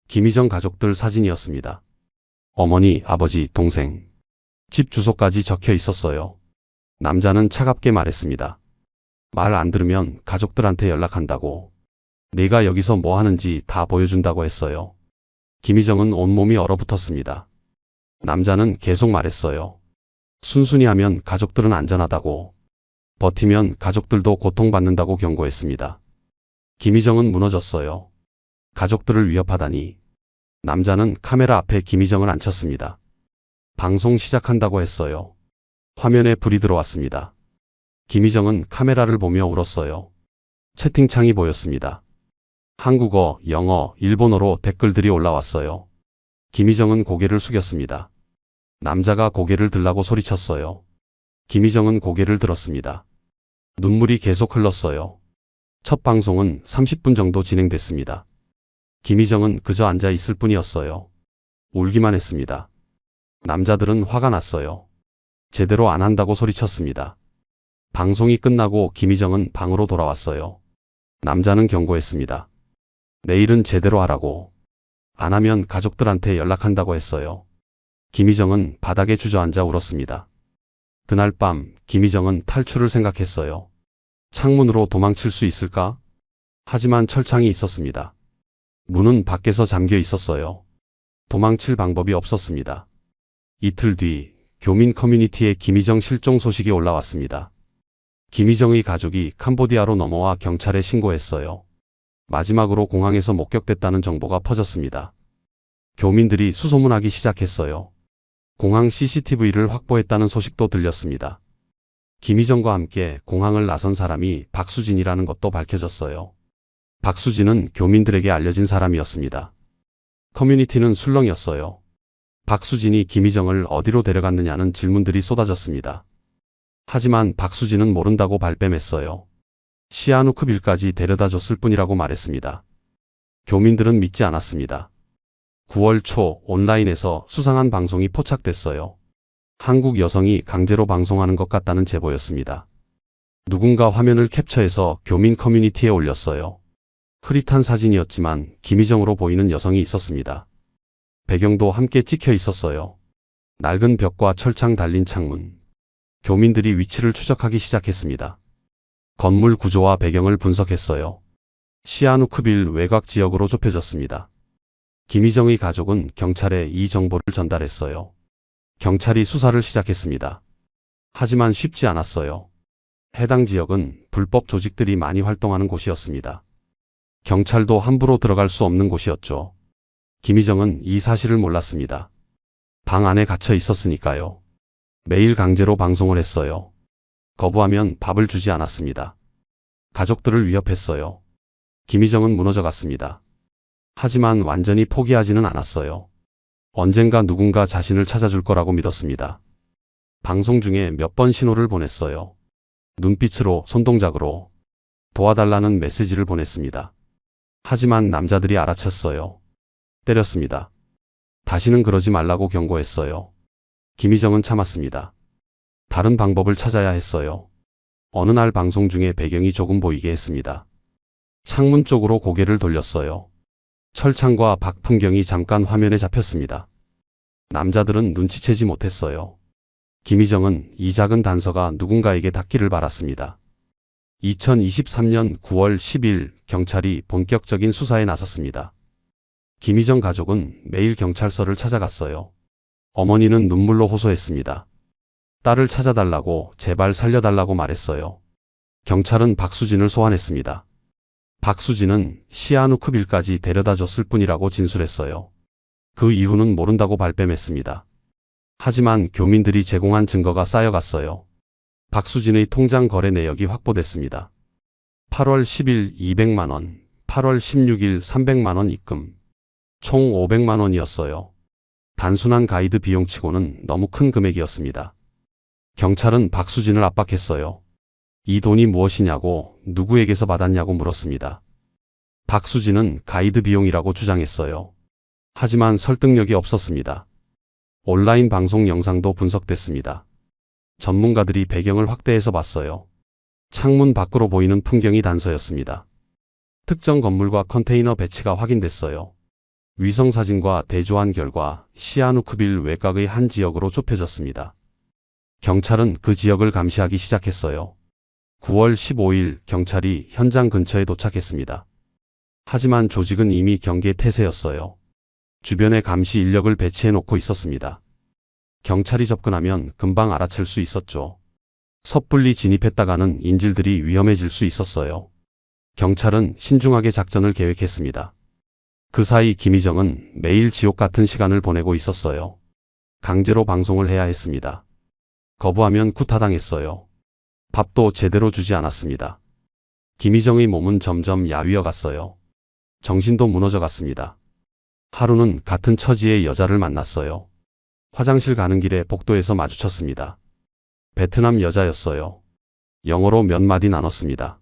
김희정 가족들 사진이었습니다. 어머니, 아버지, 동생. 집 주소까지 적혀 있었어요. 남자는 차갑게 말했습니다. 말 안 들으면 가족들한테 연락한다고. 내가 여기서 뭐 하는지 다 보여준다고 했어요. 김희정은 온몸이 얼어붙었습니다. 남자는 계속 말했어요. 순순히 하면 가족들은 안전하다고. 버티면 가족들도 고통받는다고 경고했습니다. 김희정은 무너졌어요. 가족들을 위협하다니. 남자는 카메라 앞에 김희정을 앉혔습니다. 방송 시작한다고 했어요. 화면에 불이 들어왔습니다. 김희정은 카메라를 보며 울었어요. 채팅창이 보였습니다. 한국어, 영어, 일본어로 댓글들이 올라왔어요. 김희정은 고개를 숙였습니다. 남자가 고개를 들라고 소리쳤어요. 김희정은 고개를 들었습니다. 눈물이 계속 흘렀어요. 첫 방송은 30분 정도 진행됐습니다. 김희정은 그저 앉아 있을 뿐이었어요. 울기만 했습니다. 남자들은 화가 났어요. 제대로 안 한다고 소리쳤습니다. 방송이 끝나고 김희정은 방으로 돌아왔어요. 남자는 경고했습니다. 내일은 제대로 하라고. 안 하면 가족들한테 연락한다고 했어요. 김희정은 바닥에 주저앉아 울었습니다. 그날 밤 김희정은 탈출을 생각했어요. 창문으로 도망칠 수 있을까? 하지만 철창이 있었습니다. 문은 밖에서 잠겨 있었어요. 도망칠 방법이 없었습니다. 이틀 뒤 교민 커뮤니티에 김희정 실종 소식이 올라왔습니다. 김희정의 가족이 캄보디아로 넘어와 경찰에 신고했어요. 마지막으로 공항에서 목격됐다는 정보가 퍼졌습니다. 교민들이 수소문하기 시작했어요. 공항 CCTV를 확보했다는 소식도 들렸습니다. 김희정과 함께 공항을 나선 사람이 박수진이라는 것도 밝혀졌어요. 박수진은 교민들에게 알려진 사람이었습니다. 커뮤니티는 술렁이었어요. 박수진이 김희정을 어디로 데려갔느냐는 질문들이 쏟아졌습니다. 하지만 박수진은 모른다고 발뺌했어요. 시아누크빌까지 데려다 줬을 뿐이라고 말했습니다. 교민들은 믿지 않았습니다. 9월 초 온라인에서 수상한 방송이 포착됐어요. 한국 여성이 강제로 방송하는 것 같다는 제보였습니다. 누군가 화면을 캡처해서 교민 커뮤니티에 올렸어요. 흐릿한 사진이었지만 김희정으로 보이는 여성이 있었습니다. 배경도 함께 찍혀 있었어요. 낡은 벽과 철창 달린 창문. 교민들이 위치를 추적하기 시작했습니다. 건물 구조와 배경을 분석했어요. 시아누크빌 외곽 지역으로 좁혀졌습니다. 김희정의 가족은 경찰에 이 정보를 전달했어요. 경찰이 수사를 시작했습니다. 하지만 쉽지 않았어요. 해당 지역은 불법 조직들이 많이 활동하는 곳이었습니다. 경찰도 함부로 들어갈 수 없는 곳이었죠. 김희정은 이 사실을 몰랐습니다. 방 안에 갇혀 있었으니까요. 매일 강제로 방송을 했어요. 거부하면 밥을 주지 않았습니다. 가족들을 위협했어요. 김희정은 무너져 갔습니다. 하지만 완전히 포기하지는 않았어요. 언젠가 누군가 자신을 찾아줄 거라고 믿었습니다. 방송 중에 몇 번 신호를 보냈어요. 눈빛으로, 손동작으로. 도와달라는 메시지를 보냈습니다. 하지만 남자들이 알아챘어요. 때렸습니다. 다시는 그러지 말라고 경고했어요. 김희정은 참았습니다. 다른 방법을 찾아야 했어요. 어느 날 방송 중에 배경이 조금 보이게 했습니다. 창문 쪽으로 고개를 돌렸어요. 철창과 밖 풍경이 잠깐 화면에 잡혔습니다. 남자들은 눈치채지 못했어요. 김희정은 이 작은 단서가 누군가에게 닿기를 바랐습니다. 2023년 9월 10일 경찰이 본격적인 수사에 나섰습니다. 김희정 가족은 매일 경찰서를 찾아갔어요. 어머니는 눈물로 호소했습니다. 딸을 찾아달라고, 제발 살려달라고 말했어요. 경찰은 박수진을 소환했습니다. 박수진은 시아누크빌까지 데려다 줬을 뿐이라고 진술했어요. 그 이후는 모른다고 발뺌했습니다. 하지만 교민들이 제공한 증거가 쌓여갔어요. 박수진의 통장 거래 내역이 확보됐습니다. 8월 10일 200만 원, 8월 16일 300만 원 입금. 총 500만 원이었어요. 단순한 가이드 비용치고는 너무 큰 금액이었습니다. 경찰은 박수진을 압박했어요. 이 돈이 무엇이냐고, 누구에게서 받았냐고 물었습니다. 박수진은 가이드 비용이라고 주장했어요. 하지만 설득력이 없었습니다. 온라인 방송 영상도 분석됐습니다. 전문가들이 배경을 확대해서 봤어요. 창문 밖으로 보이는 풍경이 단서였습니다. 특정 건물과 컨테이너 배치가 확인됐어요. 위성사진과 대조한 결과 시아누크빌 외곽의 한 지역으로 좁혀졌습니다. 경찰은 그 지역을 감시하기 시작했어요. 9월 15일 경찰이 현장 근처에 도착했습니다. 하지만 조직은 이미 경계 태세였어요. 주변에 감시 인력을 배치해 놓고 있었습니다. 경찰이 접근하면 금방 알아챌 수 있었죠. 섣불리 진입했다가는 인질들이 위험해질 수 있었어요. 경찰은 신중하게 작전을 계획했습니다. 그 사이 김희정은 매일 지옥 같은 시간을 보내고 있었어요. 강제로 방송을 해야 했습니다. 거부하면 구타당했어요. 밥도 제대로 주지 않았습니다. 김희정의 몸은 점점 야위어 갔어요. 정신도 무너져 갔습니다. 하루는 같은 처지의 여자를 만났어요. 화장실 가는 길에 복도에서 마주쳤습니다. 베트남 여자였어요. 영어로 몇 마디 나눴습니다.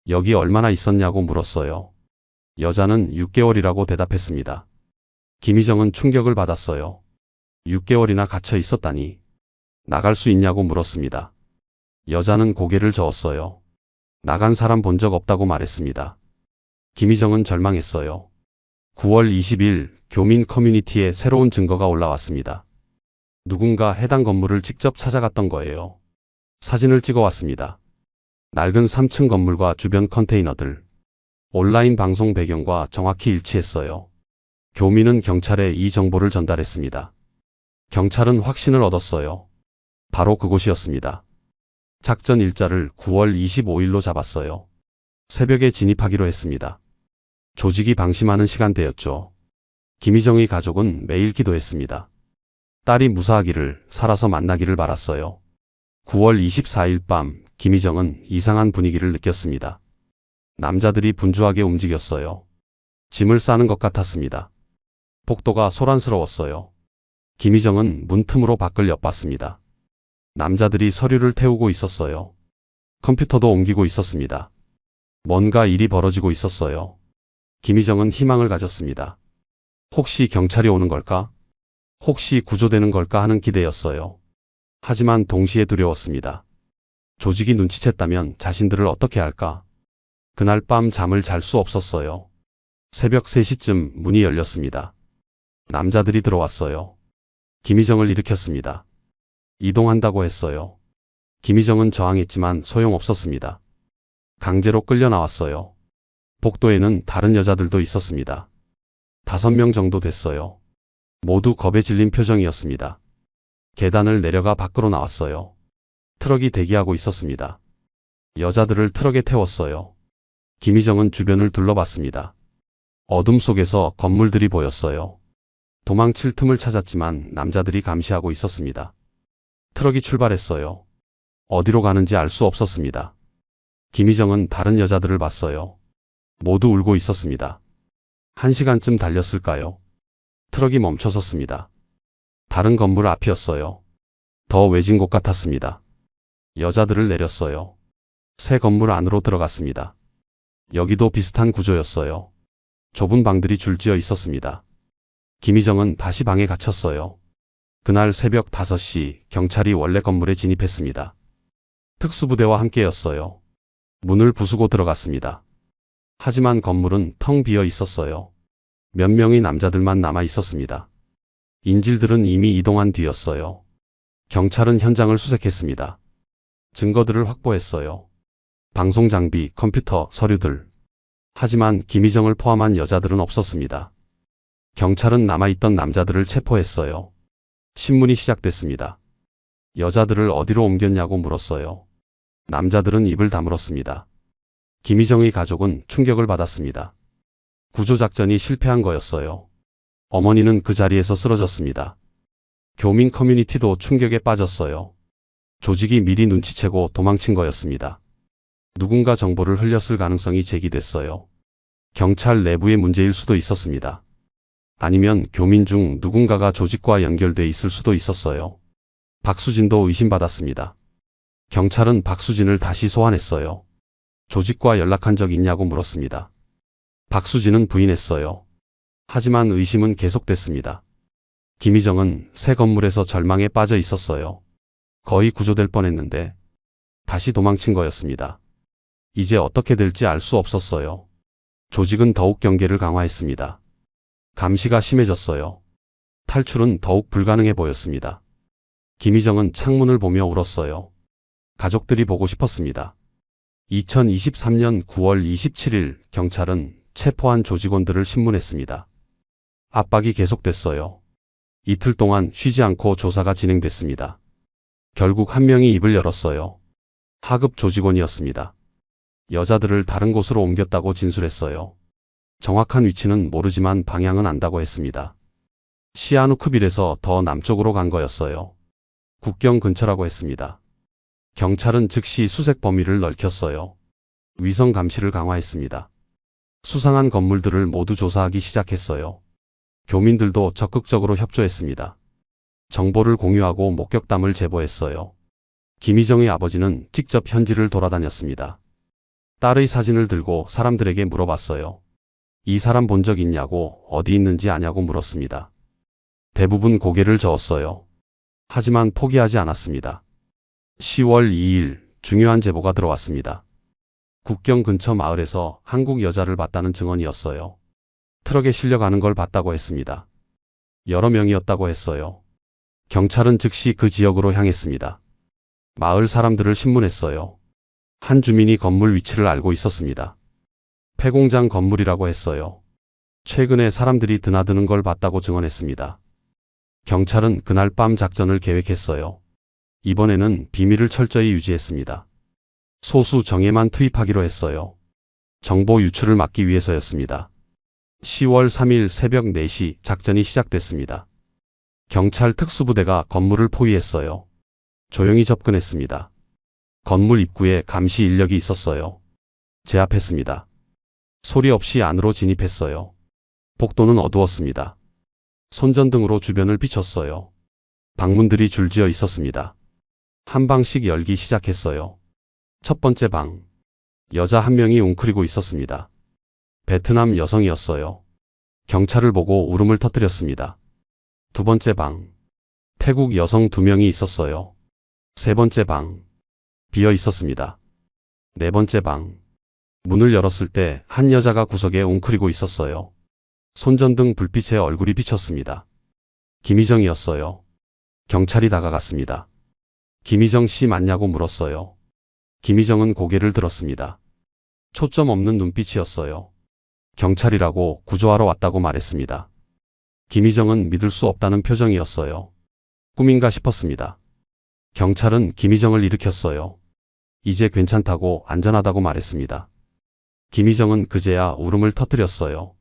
여기 얼마나 있었냐고 물었어요. 여자는 6개월이라고 대답했습니다. 김희정은 충격을 받았어요. 6개월이나 갇혀 있었다니. 나갈 수 있냐고 물었습니다. 여자는 고개를 저었어요. 나간 사람 본 적 없다고 말했습니다. 김희정은 절망했어요. 9월 20일 교민 커뮤니티에 새로운 증거가 올라왔습니다. 누군가 해당 건물을 직접 찾아갔던 거예요. 사진을 찍어왔습니다. 낡은 3층 건물과 주변 컨테이너들. 온라인 방송 배경과 정확히 일치했어요. 교민은 경찰에 이 정보를 전달했습니다. 경찰은 확신을 얻었어요. 바로 그곳이었습니다. 작전 일자를 9월 25일로 잡았어요. 새벽에 진입하기로 했습니다. 조직이 방심하는 시간대였죠. 김희정의 가족은 매일 기도했습니다. 딸이 무사하기를, 살아서 만나기를 바랐어요. 9월 24일 밤 김희정은 이상한 분위기를 느꼈습니다. 남자들이 분주하게 움직였어요. 짐을 싸는 것 같았습니다. 복도가 소란스러웠어요. 김희정은 문틈으로 밖을 엿봤습니다. 남자들이 서류를 태우고 있었어요. 컴퓨터도 옮기고 있었습니다. 뭔가 일이 벌어지고 있었어요. 김희정은 희망을 가졌습니다. 혹시 경찰이 오는 걸까? 혹시 구조되는 걸까 하는 기대였어요. 하지만 동시에 두려웠습니다. 조직이 눈치챘다면 자신들을 어떻게 할까? 그날 밤 잠을 잘 수 없었어요. 새벽 3시쯤 문이 열렸습니다. 남자들이 들어왔어요. 김희정을 일으켰습니다. 이동한다고 했어요. 김희정은 저항했지만 소용없었습니다. 강제로 끌려 나왔어요. 복도에는 다른 여자들도 있었습니다. 5명 정도 됐어요. 모두 겁에 질린 표정이었습니다. 계단을 내려가 밖으로 나왔어요. 트럭이 대기하고 있었습니다. 여자들을 트럭에 태웠어요. 김희정은 주변을 둘러봤습니다. 어둠 속에서 건물들이 보였어요. 도망칠 틈을 찾았지만 남자들이 감시하고 있었습니다. 트럭이 출발했어요. 어디로 가는지 알 수 없었습니다. 김희정은 다른 여자들을 봤어요. 모두 울고 있었습니다. 1시간쯤 달렸을까요? 트럭이 멈춰섰습니다. 다른 건물 앞이었어요. 더 외진 곳 같았습니다. 여자들을 내렸어요. 새 건물 안으로 들어갔습니다. 여기도 비슷한 구조였어요. 좁은 방들이 줄지어 있었습니다. 김희정은 다시 방에 갇혔어요. 그날 새벽 5시 경찰이 원래 건물에 진입했습니다. 특수부대와 함께였어요. 문을 부수고 들어갔습니다. 하지만 건물은 텅 비어 있었어요. 몇 명의 남자들만 남아 있었습니다. 인질들은 이미 이동한 뒤였어요. 경찰은 현장을 수색했습니다. 증거들을 확보했어요. 방송 장비, 컴퓨터, 서류들. 하지만 김희정을 포함한 여자들은 없었습니다. 경찰은 남아있던 남자들을 체포했어요. 신문이 시작됐습니다. 여자들을 어디로 옮겼냐고 물었어요. 남자들은 입을 다물었습니다. 김희정의 가족은 충격을 받았습니다. 구조작전이 실패한 거였어요. 어머니는 그 자리에서 쓰러졌습니다. 교민 커뮤니티도 충격에 빠졌어요. 조직이 미리 눈치채고 도망친 거였습니다. 누군가 정보를 흘렸을 가능성이 제기됐어요. 경찰 내부의 문제일 수도 있었습니다. 아니면 교민 중 누군가가 조직과 연결돼 있을 수도 있었어요. 박수진도 의심받았습니다. 경찰은 박수진을 다시 소환했어요. 조직과 연락한 적 있냐고 물었습니다. 박수진은 부인했어요. 하지만 의심은 계속됐습니다. 김희정은 새 건물에서 절망에 빠져 있었어요. 거의 구조될 뻔했는데 다시 도망친 거였습니다. 이제 어떻게 될지 알 수 없었어요. 조직은 더욱 경계를 강화했습니다. 감시가 심해졌어요. 탈출은 더욱 불가능해 보였습니다. 김희정은 창문을 보며 울었어요. 가족들이 보고 싶었습니다. 2023년 9월 27일 경찰은 체포한 조직원들을 신문했습니다. 압박이 계속됐어요. 이틀 동안 쉬지 않고 조사가 진행됐습니다. 결국 한 명이 입을 열었어요. 하급 조직원이었습니다. 여자들을 다른 곳으로 옮겼다고 진술했어요. 정확한 위치는 모르지만 방향은 안다고 했습니다. 시아누크빌에서 더 남쪽으로 간 거였어요. 국경 근처라고 했습니다. 경찰은 즉시 수색 범위를 넓혔어요. 위성 감시를 강화했습니다. 수상한 건물들을 모두 조사하기 시작했어요. 교민들도 적극적으로 협조했습니다. 정보를 공유하고 목격담을 제보했어요. 김희정의 아버지는 직접 현지를 돌아다녔습니다. 딸의 사진을 들고 사람들에게 물어봤어요. 이 사람 본 적 있냐고, 어디 있는지 아냐고 물었습니다. 대부분 고개를 저었어요. 하지만 포기하지 않았습니다. 10월 2일 중요한 제보가 들어왔습니다. 국경 근처 마을에서 한국 여자를 봤다는 증언이었어요. 트럭에 실려가는 걸 봤다고 했습니다. 여러 명이었다고 했어요. 경찰은 즉시 그 지역으로 향했습니다. 마을 사람들을 신문했어요. 한 주민이 건물 위치를 알고 있었습니다. 폐공장 건물이라고 했어요. 최근에 사람들이 드나드는 걸 봤다고 증언했습니다. 경찰은 그날 밤 작전을 계획했어요. 이번에는 비밀을 철저히 유지했습니다. 소수 정예만 투입하기로 했어요. 정보 유출을 막기 위해서였습니다. 10월 3일 새벽 4시 작전이 시작됐습니다. 경찰 특수부대가 건물을 포위했어요. 조용히 접근했습니다. 건물 입구에 감시 인력이 있었어요. 제압했습니다. 소리 없이 안으로 진입했어요. 복도는 어두웠습니다. 손전등으로 주변을 비췄어요. 방문들이 줄지어 있었습니다. 한 방씩 열기 시작했어요. 첫 번째 방. 여자 한 명이 웅크리고 있었습니다. 베트남 여성이었어요. 경찰을 보고 울음을 터뜨렸습니다. 두 번째 방. 태국 여성 2명이 있었어요. 세 번째 방. 비어 있었습니다. 네 번째 방. 문을 열었을 때 한 여자가 구석에 웅크리고 있었어요. 손전등 불빛에 얼굴이 비쳤습니다. 김희정이었어요. 경찰이 다가갔습니다. 김희정 씨 맞냐고 물었어요. 김희정은 고개를 들었습니다. 초점 없는 눈빛이었어요. 경찰이라고 구조하러 왔다고 말했습니다. 김희정은 믿을 수 없다는 표정이었어요. 꿈인가 싶었습니다. 경찰은 김희정을 일으켰어요. 이제 괜찮다고 안전하다고 말했습니다. 김희정은 그제야 울음을 터뜨렸어요.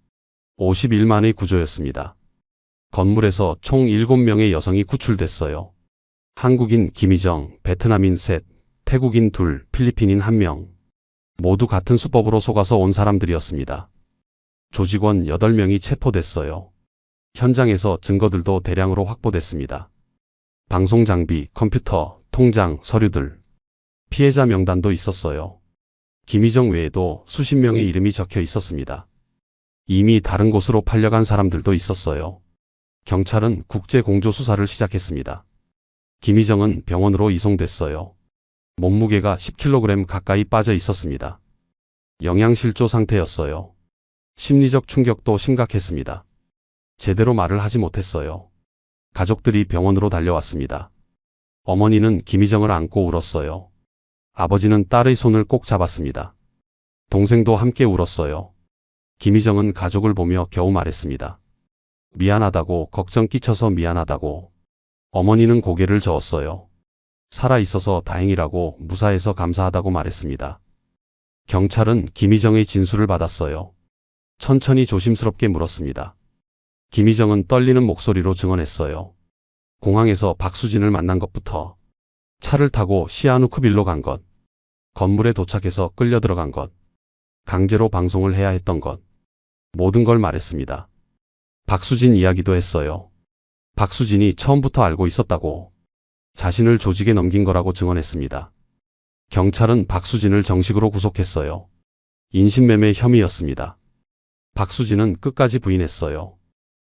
51만의 구조였습니다. 건물에서 총 7명의 여성이 구출됐어요. 한국인 김희정, 베트남인 셋, 태국인 2, 필리핀인 1명. 모두 같은 수법으로 속아서 온 사람들이었습니다. 조직원 8명이 체포됐어요. 현장에서 증거들도 대량으로 확보됐습니다. 방송 장비, 컴퓨터, 통장, 서류들. 피해자 명단도 있었어요. 김희정 외에도 수십 명의 이름이 적혀 있었습니다. 이미 다른 곳으로 팔려간 사람들도 있었어요. 경찰은 국제 공조 수사를 시작했습니다. 김희정은 병원으로 이송됐어요. 몸무게가 10kg 가까이 빠져 있었습니다. 영양실조 상태였어요. 심리적 충격도 심각했습니다. 제대로 말을 하지 못했어요. 가족들이 병원으로 달려왔습니다. 어머니는 김희정을 안고 울었어요. 아버지는 딸의 손을 꼭 잡았습니다. 동생도 함께 울었어요. 김희정은 가족을 보며 겨우 말했습니다. 미안하다고, 걱정 끼쳐서 미안하다고. 어머니는 고개를 저었어요. 살아있어서 다행이라고, 무사해서 감사하다고 말했습니다. 경찰은 김희정의 진술을 받았어요. 천천히 조심스럽게 물었습니다. 김희정은 떨리는 목소리로 증언했어요. 공항에서 박수진을 만난 것부터, 차를 타고 시아누크빌로 간 것, 건물에 도착해서 끌려 들어간 것, 강제로 방송을 해야 했던 것, 모든 걸 말했습니다. 박수진 이야기도 했어요. 박수진이 처음부터 알고 있었다고, 자신을 조직에 넘긴 거라고 증언했습니다. 경찰은 박수진을 정식으로 구속했어요. 인신매매 혐의였습니다. 박수진은 끝까지 부인했어요.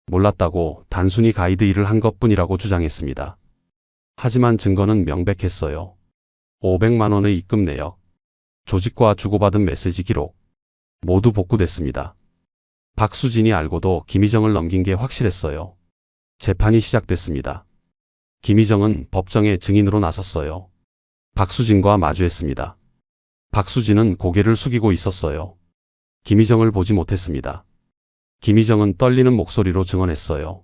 몰랐다고, 단순히 가이드 일을 한 것뿐이라고 주장했습니다. 하지만 증거는 명백했어요. 500만 원의 입금 내역, 조직과 주고받은 메시지 기록, 모두 복구됐습니다. 박수진이 알고도 김희정을 넘긴 게 확실했어요. 재판이 시작됐습니다. 김희정은 법정에 증인으로 나섰어요. 박수진과 마주했습니다. 박수진은 고개를 숙이고 있었어요. 김희정을 보지 못했습니다. 김희정은 떨리는 목소리로 증언했어요.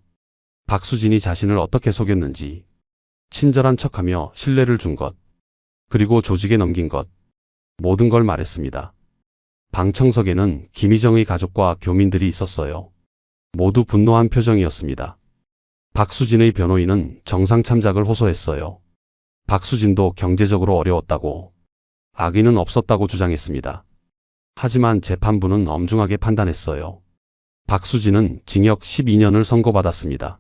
박수진이 자신을 어떻게 속였는지, 친절한 척하며 신뢰를 준 것, 그리고 조직에 넘긴 것, 모든 걸 말했습니다. 방청석에는 김희정의 가족과 교민들이 있었어요. 모두 분노한 표정이었습니다. 박수진의 변호인은 정상 참작을 호소했어요. 박수진도 경제적으로 어려웠다고, 악의는 없었다고 주장했습니다. 하지만 재판부는 엄중하게 판단했어요. 박수진은 징역 12년을 선고받았습니다.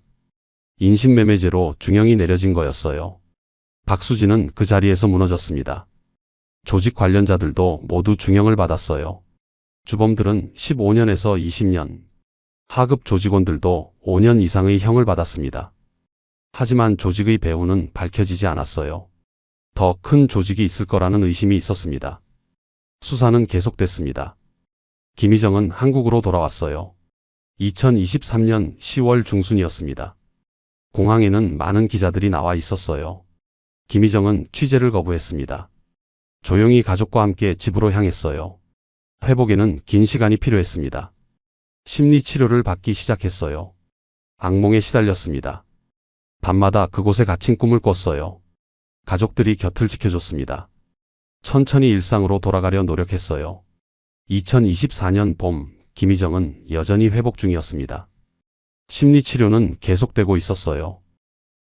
인신매매죄로 중형이 내려진 거였어요. 박수진은 그 자리에서 무너졌습니다. 조직 관련자들도 모두 중형을 받았어요. 주범들은 15년에서 20년, 하급 조직원들도 5년 이상의 형을 받았습니다. 하지만 조직의 배후는 밝혀지지 않았어요. 더 큰 조직이 있을 거라는 의심이 있었습니다. 수사는 계속됐습니다. 김희정은 한국으로 돌아왔어요. 2023년 10월 중순이었습니다. 공항에는 많은 기자들이 나와 있었어요. 김희정은 취재를 거부했습니다. 조용히 가족과 함께 집으로 향했어요. 회복에는 긴 시간이 필요했습니다. 심리치료를 받기 시작했어요. 악몽에 시달렸습니다. 밤마다 그곳에 갇힌 꿈을 꿨어요. 가족들이 곁을 지켜줬습니다. 천천히 일상으로 돌아가려 노력했어요. 2024년 봄, 김희정은 여전히 회복 중이었습니다. 심리치료는 계속되고 있었어요.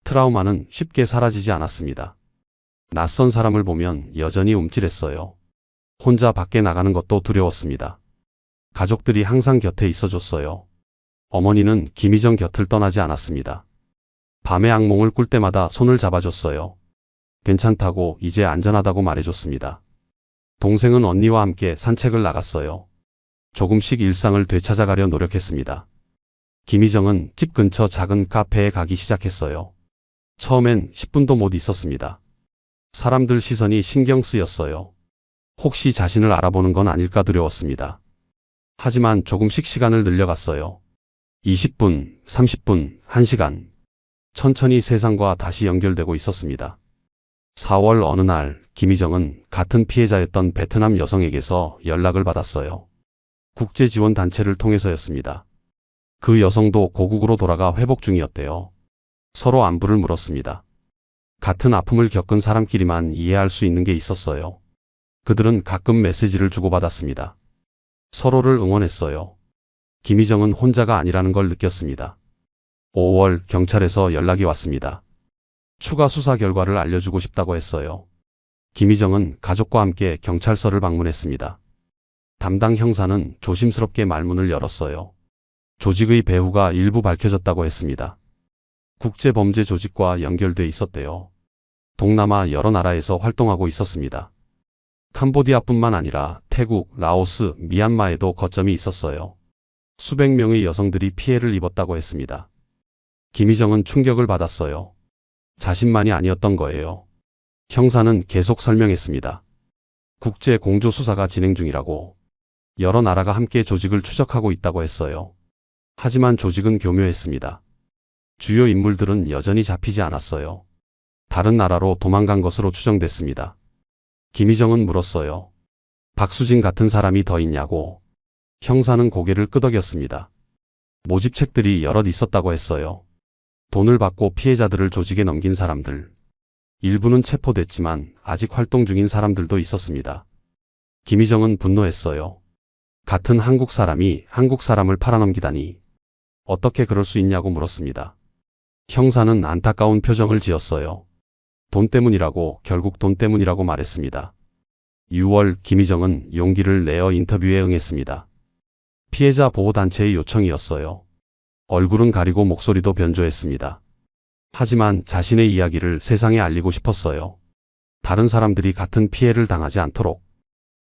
트라우마는 쉽게 사라지지 않았습니다. 낯선 사람을 보면 여전히 움찔했어요. 혼자 밖에 나가는 것도 두려웠습니다. 가족들이 항상 곁에 있어줬어요. 어머니는 김희정 곁을 떠나지 않았습니다. 밤에 악몽을 꿀 때마다 손을 잡아줬어요. 괜찮다고, 이제 안전하다고 말해줬습니다. 동생은 언니와 함께 산책을 나갔어요. 조금씩 일상을 되찾아가려 노력했습니다. 김희정은 집 근처 작은 카페에 가기 시작했어요. 처음엔 10분도 못 있었습니다. 사람들 시선이 신경 쓰였어요. 혹시 자신을 알아보는 건 아닐까 두려웠습니다. 하지만 조금씩 시간을 늘려갔어요. 20분, 30분, 1시간. 천천히 세상과 다시 연결되고 있었습니다. 4월 어느 날 김희정은 같은 피해자였던 베트남 여성에게서 연락을 받았어요. 국제지원단체를 통해서였습니다. 그 여성도 고국으로 돌아가 회복 중이었대요. 서로 안부를 물었습니다. 같은 아픔을 겪은 사람끼리만 이해할 수 있는 게 있었어요. 그들은 가끔 메시지를 주고받았습니다. 서로를 응원했어요. 김희정은 혼자가 아니라는 걸 느꼈습니다. 5월 경찰에서 연락이 왔습니다. 추가 수사 결과를 알려주고 싶다고 했어요. 김희정은 가족과 함께 경찰서를 방문했습니다. 담당 형사는 조심스럽게 말문을 열었어요. 조직의 배후가 일부 밝혀졌다고 했습니다. 국제범죄 조직과 연결돼 있었대요. 동남아 여러 나라에서 활동하고 있었습니다. 캄보디아뿐만 아니라 태국, 라오스, 미얀마에도 거점이 있었어요. 수백 명의 여성들이 피해를 입었다고 했습니다. 김희정은 충격을 받았어요. 자신만이 아니었던 거예요. 형사는 계속 설명했습니다. 국제 공조 수사가 진행 중이라고. 여러 나라가 함께 조직을 추적하고 있다고 했어요. 하지만 조직은 교묘했습니다. 주요 인물들은 여전히 잡히지 않았어요. 다른 나라로 도망간 것으로 추정됐습니다. 김희정은 물었어요. 박수진 같은 사람이 더 있냐고. 형사는 고개를 끄덕였습니다. 모집책들이 여럿 있었다고 했어요. 돈을 받고 피해자들을 조직에 넘긴 사람들. 일부는 체포됐지만 아직 활동 중인 사람들도 있었습니다. 김희정은 분노했어요. 같은 한국 사람이 한국 사람을 팔아넘기다니. 어떻게 그럴 수 있냐고 물었습니다. 형사는 안타까운 표정을 지었어요. 돈 때문이라고, 결국 돈 때문이라고 말했습니다. 6월 김희정은 용기를 내어 인터뷰에 응했습니다. 피해자 보호단체의 요청이었어요. 얼굴은 가리고 목소리도 변조했습니다. 하지만 자신의 이야기를 세상에 알리고 싶었어요. 다른 사람들이 같은 피해를 당하지 않도록.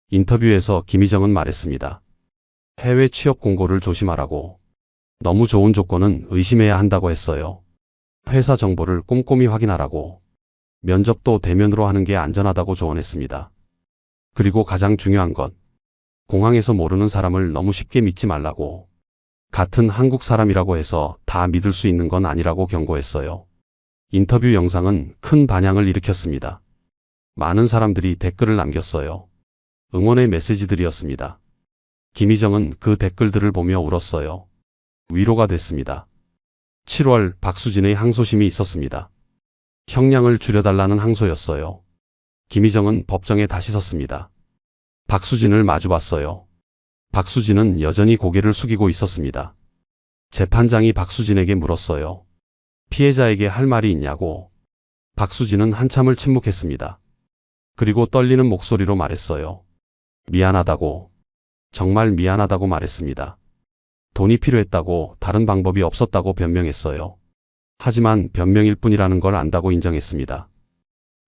인터뷰에서 김희정은 말했습니다. 해외 취업 공고를 조심하라고. 너무 좋은 조건은 의심해야 한다고 했어요. 회사 정보를 꼼꼼히 확인하라고. 면접도 대면으로 하는 게 안전하다고 조언했습니다. 그리고 가장 중요한 것. 공항에서 모르는 사람을 너무 쉽게 믿지 말라고. 같은 한국 사람이라고 해서 다 믿을 수 있는 건 아니라고 경고했어요. 인터뷰 영상은 큰 반향을 일으켰습니다. 많은 사람들이 댓글을 남겼어요. 응원의 메시지들이었습니다. 김희정은 그 댓글들을 보며 울었어요. 위로가 됐습니다. 7월 박수진의 항소심이 있었습니다. 형량을 줄여달라는 항소였어요. 김희정은 법정에 다시 섰습니다. 박수진을 마주봤어요. 박수진은 여전히 고개를 숙이고 있었습니다. 재판장이 박수진에게 물었어요. 피해자에게 할 말이 있냐고. 박수진은 한참을 침묵했습니다. 그리고 떨리는 목소리로 말했어요. 미안하다고. 정말 미안하다고 말했습니다. 돈이 필요했다고, 다른 방법이 없었다고 변명했어요. 하지만 변명일 뿐이라는 걸 안다고 인정했습니다.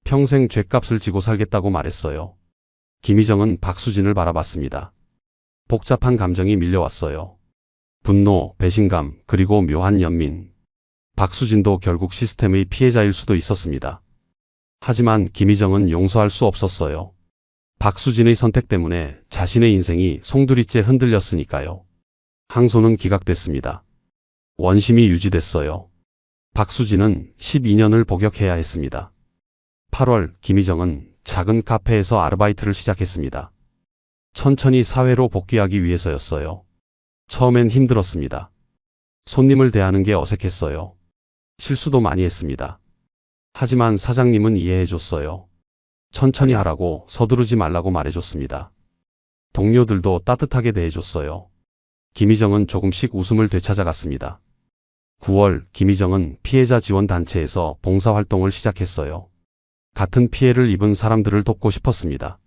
평생 죗값을 지고 살겠다고 말했어요. 김희정은 박수진을 바라봤습니다. 복잡한 감정이 밀려왔어요. 분노, 배신감, 그리고 묘한 연민. 박수진도 결국 시스템의 피해자일 수도 있었습니다. 하지만 김희정은 용서할 수 없었어요. 박수진의 선택 때문에 자신의 인생이 송두리째 흔들렸으니까요. 항소는 기각됐습니다. 원심이 유지됐어요. 박수진은 12년을 복역해야 했습니다. 8월 김희정은 작은 카페에서 아르바이트를 시작했습니다. 천천히 사회로 복귀하기 위해서였어요. 처음엔 힘들었습니다. 손님을 대하는 게 어색했어요. 실수도 많이 했습니다. 하지만 사장님은 이해해줬어요. 천천히 하라고, 서두르지 말라고 말해줬습니다. 동료들도 따뜻하게 대해줬어요. 김희정은 조금씩 웃음을 되찾아갔습니다. 9월 김희정은 피해자 지원 단체에서 봉사활동을 시작했어요. 같은 피해를 입은 사람들을 돕고 싶었습니다.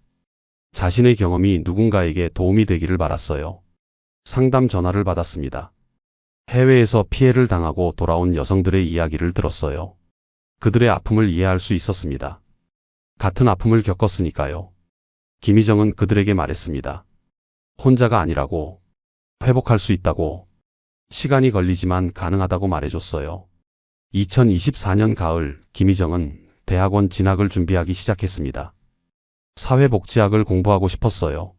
자신의 경험이 누군가에게 도움이 되기를 바랐어요. 상담 전화를 받았습니다. 해외에서 피해를 당하고 돌아온 여성들의 이야기를 들었어요. 그들의 아픔을 이해할 수 있었습니다. 같은 아픔을 겪었으니까요. 김희정은 그들에게 말했습니다. 혼자가 아니라고. 회복할 수 있다고. 시간이 걸리지만 가능하다고 말해줬어요. 2024년 가을 김희정은 대학원 진학을 준비하기 시작했습니다. 사회복지학을 공부하고 싶었어요.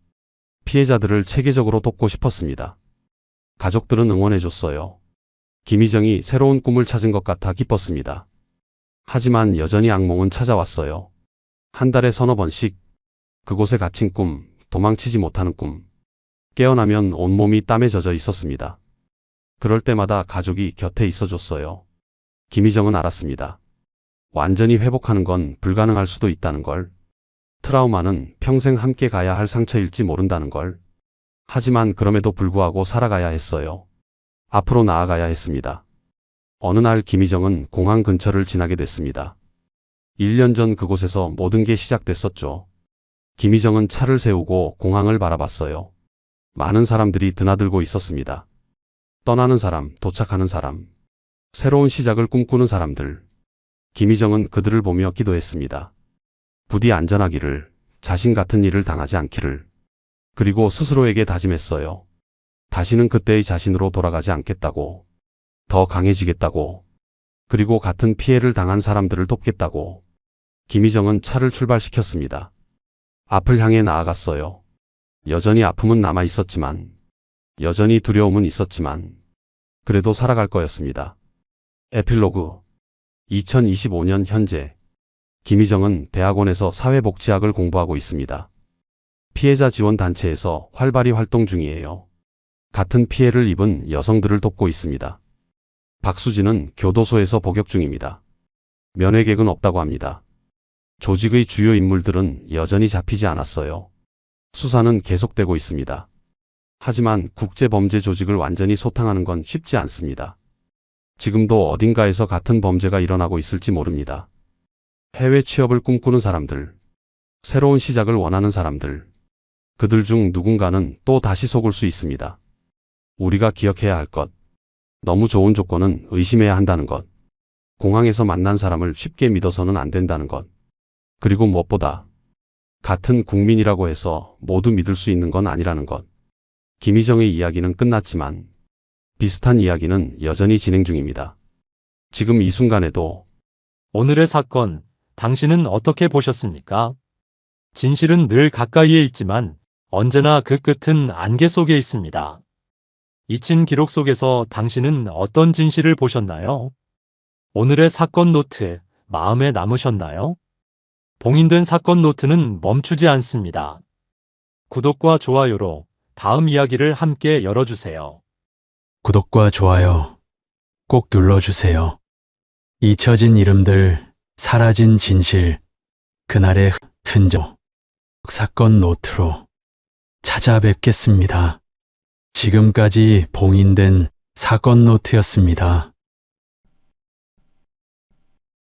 피해자들을 체계적으로 돕고 싶었습니다. 가족들은 응원해줬어요. 김희정이 새로운 꿈을 찾은 것 같아 기뻤습니다. 하지만 여전히 악몽은 찾아왔어요. 한 달에 서너 번씩 그곳에 갇힌 꿈, 도망치지 못하는 꿈. 깨어나면 온몸이 땀에 젖어 있었습니다. 그럴 때마다 가족이 곁에 있어줬어요. 김희정은 알았습니다. 완전히 회복하는 건 불가능할 수도 있다는 걸. 트라우마는 평생 함께 가야 할 상처일지 모른다는 걸. 하지만 그럼에도 불구하고 살아가야 했어요. 앞으로 나아가야 했습니다. 어느 날 김희정은 공항 근처를 지나게 됐습니다. 1년 전 그곳에서 모든 게 시작됐었죠. 김희정은 차를 세우고 공항을 바라봤어요. 많은 사람들이 드나들고 있었습니다. 떠나는 사람, 도착하는 사람, 새로운 시작을 꿈꾸는 사람들. 김희정은 그들을 보며 기도했습니다. 부디 안전하기를, 자신 같은 일을 당하지 않기를. 그리고 스스로에게 다짐했어요. 다시는 그때의 자신으로 돌아가지 않겠다고. 더 강해지겠다고. 그리고 같은 피해를 당한 사람들을 돕겠다고. 김희정은 차를 출발시켰습니다. 앞을 향해 나아갔어요. 여전히 아픔은 남아 있었지만, 여전히 두려움은 있었지만, 그래도 살아갈 거였습니다. 에필로그 2025년 현재 김희정은 대학원에서 사회복지학을 공부하고 있습니다. 피해자 지원 단체에서 활발히 활동 중이에요. 같은 피해를 입은 여성들을 돕고 있습니다. 박수진은 교도소에서 복역 중입니다. 면회객은 없다고 합니다. 조직의 주요 인물들은 여전히 잡히지 않았어요. 수사는 계속되고 있습니다. 하지만 국제범죄 조직을 완전히 소탕하는 건 쉽지 않습니다. 지금도 어딘가에서 같은 범죄가 일어나고 있을지 모릅니다. 해외 취업을 꿈꾸는 사람들, 새로운 시작을 원하는 사람들, 그들 중 누군가는 또 다시 속을 수 있습니다. 우리가 기억해야 할 것, 너무 좋은 조건은 의심해야 한다는 것, 공항에서 만난 사람을 쉽게 믿어서는 안 된다는 것, 그리고 무엇보다 같은 국민이라고 해서 모두 믿을 수 있는 건 아니라는 것. 김희정의 이야기는 끝났지만 비슷한 이야기는 여전히 진행 중입니다. 지금 이 순간에도 오늘의 사건, 당신은 어떻게 보셨습니까? 진실은 늘 가까이에 있지만 언제나 그 끝은 안개 속에 있습니다. 잊힌 기록 속에서 당신은 어떤 진실을 보셨나요? 오늘의 사건 노트, 마음에 남으셨나요? 봉인된 사건 노트는 멈추지 않습니다. 구독과 좋아요로 다음 이야기를 함께 열어주세요. 구독과 좋아요 꼭 눌러주세요. 잊혀진 이름들, 사라진 진실, 그날의 흔적, 사건 노트로 찾아뵙겠습니다. 지금까지 봉인된 사건 노트였습니다.